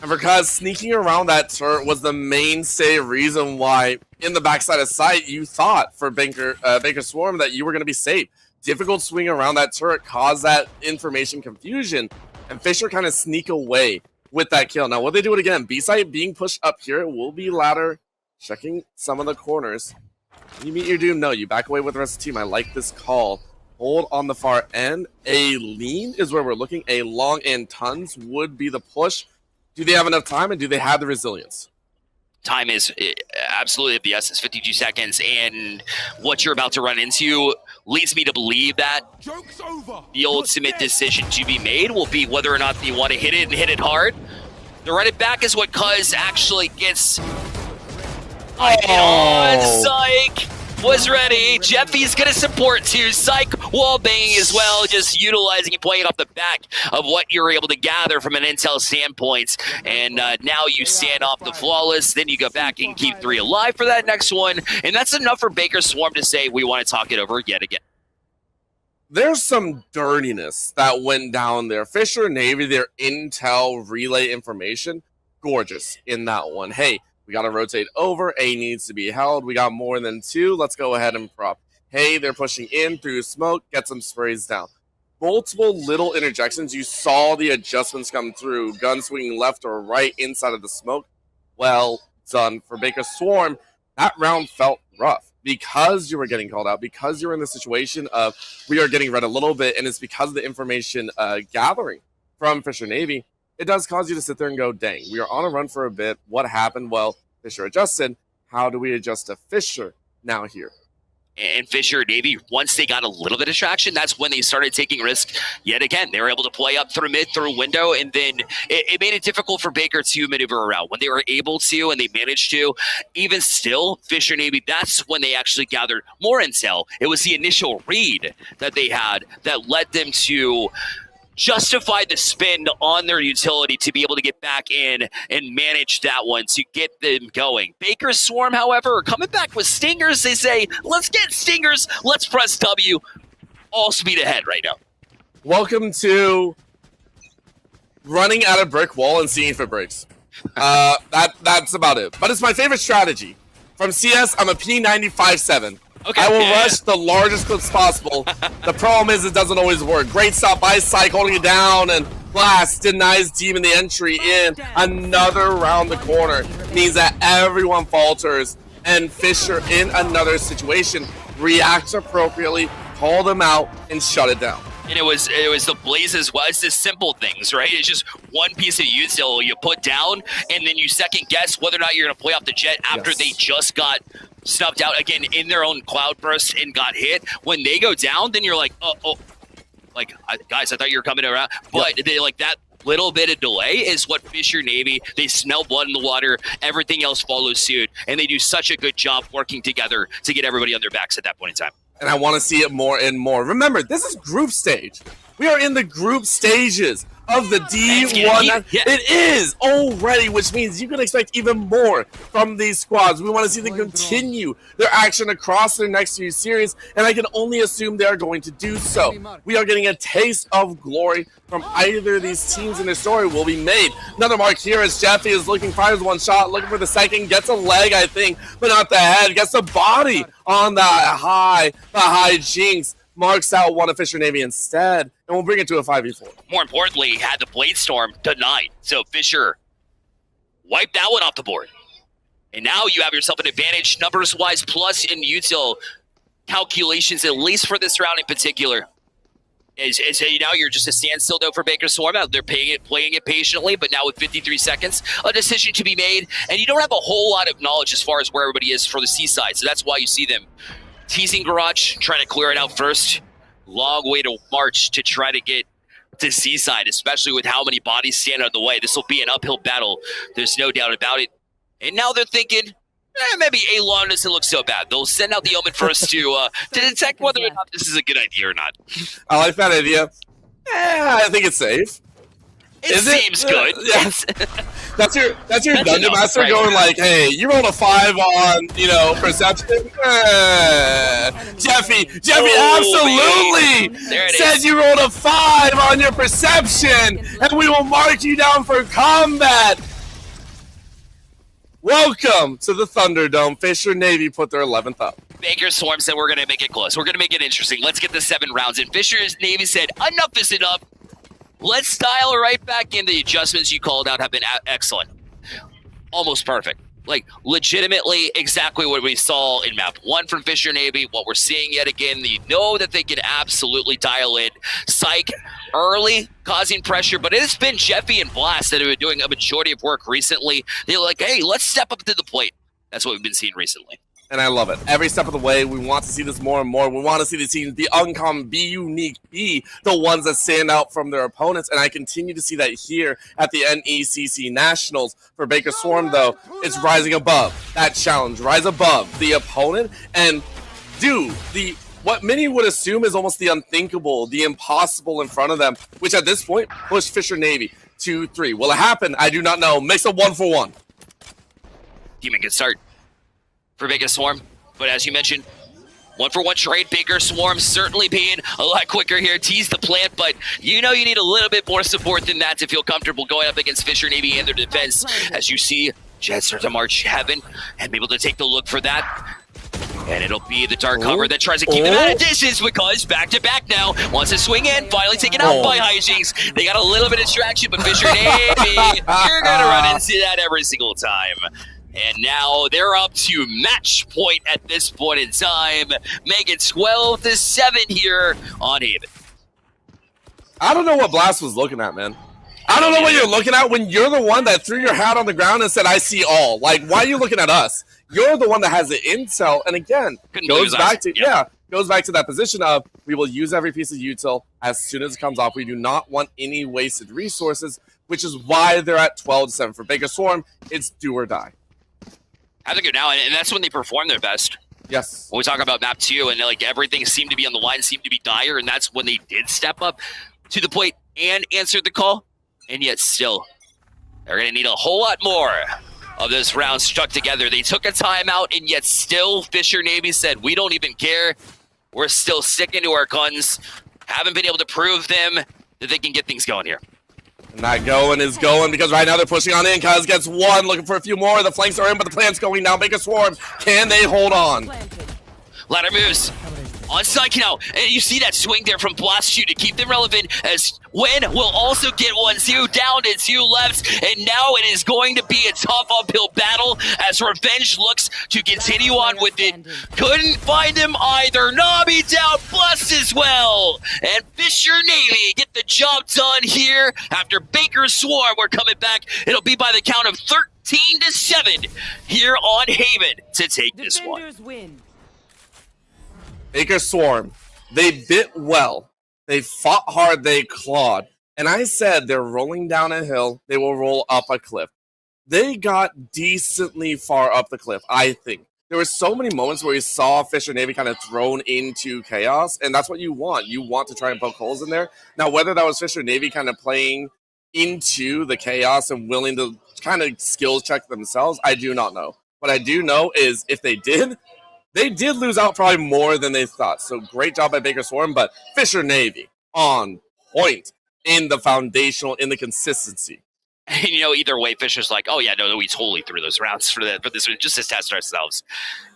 And for Cuz, sneaking around that turret was the mainstay reason why in the backside of sight you thought for Baker Swarm that you were going to be safe. Difficult swing around that turret caused that information confusion. And Fisher kind of sneak away with that kill. Now, will they do it again? B-side being pushed up here. It will be ladder checking some of the corners. You meet your doom? No, you back away with the rest of the team. I like this call. Hold on the far end. A lean is where we're looking. A long and Tons would be the push. Do they have enough time, and do they have the resilience? Time is absolutely of the essence, 52 seconds, and what you're about to run into leads me to believe that the ultimate decision to be made will be whether or not they want to hit it and hit it hard. The run it back is what Cuz actually gets on Psych. was ready. Jeffy's going to support too. Psych wall banging as well, just utilizing and playing off the back of what you're able to gather from an intel standpoint. And now you stand off the flawless, then you go back and keep 3 alive for that next one. And that's enough for Baker Swarm to say, we want to talk it over yet again. There's some dirtiness that went down there. Fisher Navy, their intel relay information, gorgeous in that one. Hey, we got to rotate over. A needs to be held. We got more than 2. Let's go ahead and prop. Hey, they're pushing in through smoke. Get some sprays down. Multiple little interjections. You saw the adjustments come through. Gun swinging left or right inside of the smoke. Well done for Baker Swarm. That round felt rough because you were getting called out, because you're in the situation of we are getting read a little bit, and it's because of the information gathering from Fisher Navy. It does cause you to sit there and go, dang, we are on a run for a bit. What happened? Well, Fisher adjusted. How do we adjust to Fisher now here? And Fisher Navy, once they got a little bit of traction, that's when they started taking risks. Yet again, they were able to play up through mid, through window, and then it made it difficult for Baker to maneuver around. When they were able to, and they managed to, even still, Fisher Navy, that's when they actually gathered more intel. It was the initial read that they had that led them to justify the spend on their utility to be able to get back in and manage that one to get them going. Baker Swarm, however, are coming back with stingers. They say, let's get stingers. Let's press W. All speed ahead right now. Welcome to running at a brick wall and seeing if it breaks. That's about it. But it's my favorite strategy. From CS, I'm a P95-7. Okay, I will rush the largest clips possible. The problem is it doesn't always work. Great stop by Psych holding it down, and Blast denies Demon the entry in. Another round the corner means that everyone falters, and Fisher in another situation reacts appropriately, call them out, and shut it down. And it was the Blaze as well. It's the simple things, right? It's just one piece of util you put down, and then you second guess whether or not you're going to play off the jet after they just got snubbed out again in their own cloud burst and got hit. When they go down, then you're like, guys, I thought you were coming around. But they like that little bit of delay is what Fisher Navy, they smell blood in the water. Everything else follows suit. And they do such a good job working together to get everybody on their backs at that point in time. And I want to see it more and more. Remember, this is group stage. We are in the group stages of the D1. It is already, which means you can expect even more from these squads. We want to see them continue their action across their next few series, and I can only assume they are going to do so. We are getting a taste of glory from either of these teams, and their story will be made. Another mark here as Jeffy is looking, fires one shot, looking for the second, gets a leg, I think, but not the head, gets the body on the high jinx. Marks out one of Fisher Navy instead, and we'll bring it to a 5v4. More importantly, had the Blade Storm denied. So Fisher wiped that one off the board. And now you have yourself an advantage numbers-wise, plus in util calculations, at least for this round in particular. As now you're just a standstill though for Baker Swarm. They're playing it patiently, but now with 53 seconds, a decision to be made, and you don't have a whole lot of knowledge as far as where everybody is for the seaside. So that's why you see them teasing Garage, trying to clear it out first. Long way to march to try to get to seaside, especially with how many bodies stand out of the way. This will be an uphill battle. There's no doubt about it. And now they're thinking, maybe A-Long doesn't look so bad. They'll send out the Omen first to detect whether or not this is a good idea or not. I like that idea. I think it's safe. It seems good. Yes. That's your dungeon master right going like, hey, you rolled a 5 on, perception. Jeffy, absolutely said you rolled a 5 on your perception, and we will mark you down for combat. Welcome to the Thunderdome. Fisher Navy put their 11th up. Baker Swarm said we're going to make it close. We're going to make it interesting. Let's get the 7 rounds in. Fisher Navy said enough is enough. Let's dial right back in. The adjustments you called out have been excellent. Almost perfect. Like, legitimately exactly what we saw in map 1 from Fisher Navy, what we're seeing yet again. You know that they can absolutely dial in. Psych early, causing pressure, but it has been Jeffy and Blast that have been doing a majority of work recently. They're like, hey, let's step up to the plate. That's what we've been seeing recently. And I love it. Every step of the way, we want to see this more and more. We want to see the teams be uncommon, be unique, be the ones that stand out from their opponents. And I continue to see that here at the NECC Nationals. For Baker Swarm, though, it's rising above that challenge, rise above the opponent, and do what many would assume is almost the unthinkable, the impossible in front of them, which at this point push Fisher Navy 2-3. Will it happen? I do not know. Makes a 1-for-1. Demon can start for Baker Swarm, but as you mentioned, 1-for-1 trade. Baker Swarm certainly being a lot quicker here. Tease the plant, but you know you need a little bit more support than that to feel comfortable going up against Fisher Navy and their defense. As you see, Jets start to march heaven and be able to take the look for that. And it'll be the dark cover that tries to keep them at a distance because back-to-back now wants to swing in, finally taken out by Hijinks. They got a little bit of distraction, but Fisher Navy, you're going to run into that every single time. And now they're up to match point at this point in time. Make it 12-7 here on Haven. I don't know what Blast was looking at, man. I don't know what you're looking at when you're the one that threw your hat on the ground and said, I see all. Like, why are you looking at us? You're the one that has the intel. And again, goes back to that position of we will use every piece of util as soon as it comes off. We do not want any wasted resources, which is why they're at 12-7. For Baker Swarm, it's do or die. I think now, and that's when they perform their best. Yes. When we talk about map 2 and like everything seemed to be on the line, seemed to be dire, and that's when they did step up to the plate and answer the call. And yet still, they're going to need a whole lot more of this round stuck together. They took a timeout, and yet still Fisher Navy said, we don't even care. We're still sticking to our guns. Haven't been able to prove them that they can get things going here. And that going is going because right now they're pushing on in. Kaz gets one, looking for a few more. The flanks are in, but the plan's going now. Baker Swarm, can they hold on? Ladder moves on side now, and you see that swing there from Blast to keep them relevant as Win will also get 1-2 down to 2 left, and now it is going to be a tough uphill battle as Revenge looks to continue on with it. Couldn't find him either. Nabi down, Blast as well, and Fisher Navy get the job done here after Baker Swarm. We're coming back. It'll be by the count of 13-7 here on Haven to take this one. Baker Swarm, they bit well. They fought hard, they clawed. And I said they're rolling down a hill, they will roll up a cliff. They got decently far up the cliff, I think. There were so many moments where we saw Fisher Navy kind of thrown into chaos, and that's what you want. You want to try and poke holes in there. Now, whether that was Fisher Navy kind of playing into the chaos and willing to kind of skills check themselves, I do not know. What I do know is if they did lose out probably more than they thought. So great job by Baker Swarm, but Fisher Navy on point in the foundational, in the consistency. And, you know, either way, Fisher's like, oh yeah, no, we totally threw those rounds for this, just to test ourselves.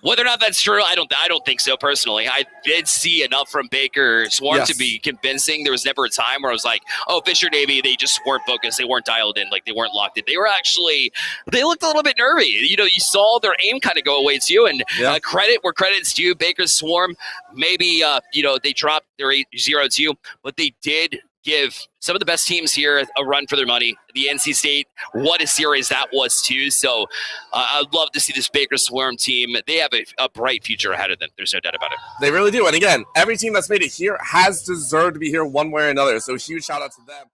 Whether or not that's true, I don't think so personally. I did see enough from Baker Swarm to be convincing. There was never a time where I was like, oh, Fisher Navy, they just weren't focused, they weren't dialed in, like they weren't locked in. They were actually, they looked a little bit nervy. You know, you saw their aim kind of go away too, and credit where credit's due. Baker Swarm, maybe you know, they dropped their 0-2, but they did give some of the best teams here a run for their money. The NC State, what a series that was too. So I'd love to see this Baker Swarm team. They have a bright future ahead of them. There's no doubt about it. They really do. And again, every team that's made it here has deserved to be here one way or another. So huge shout out to them.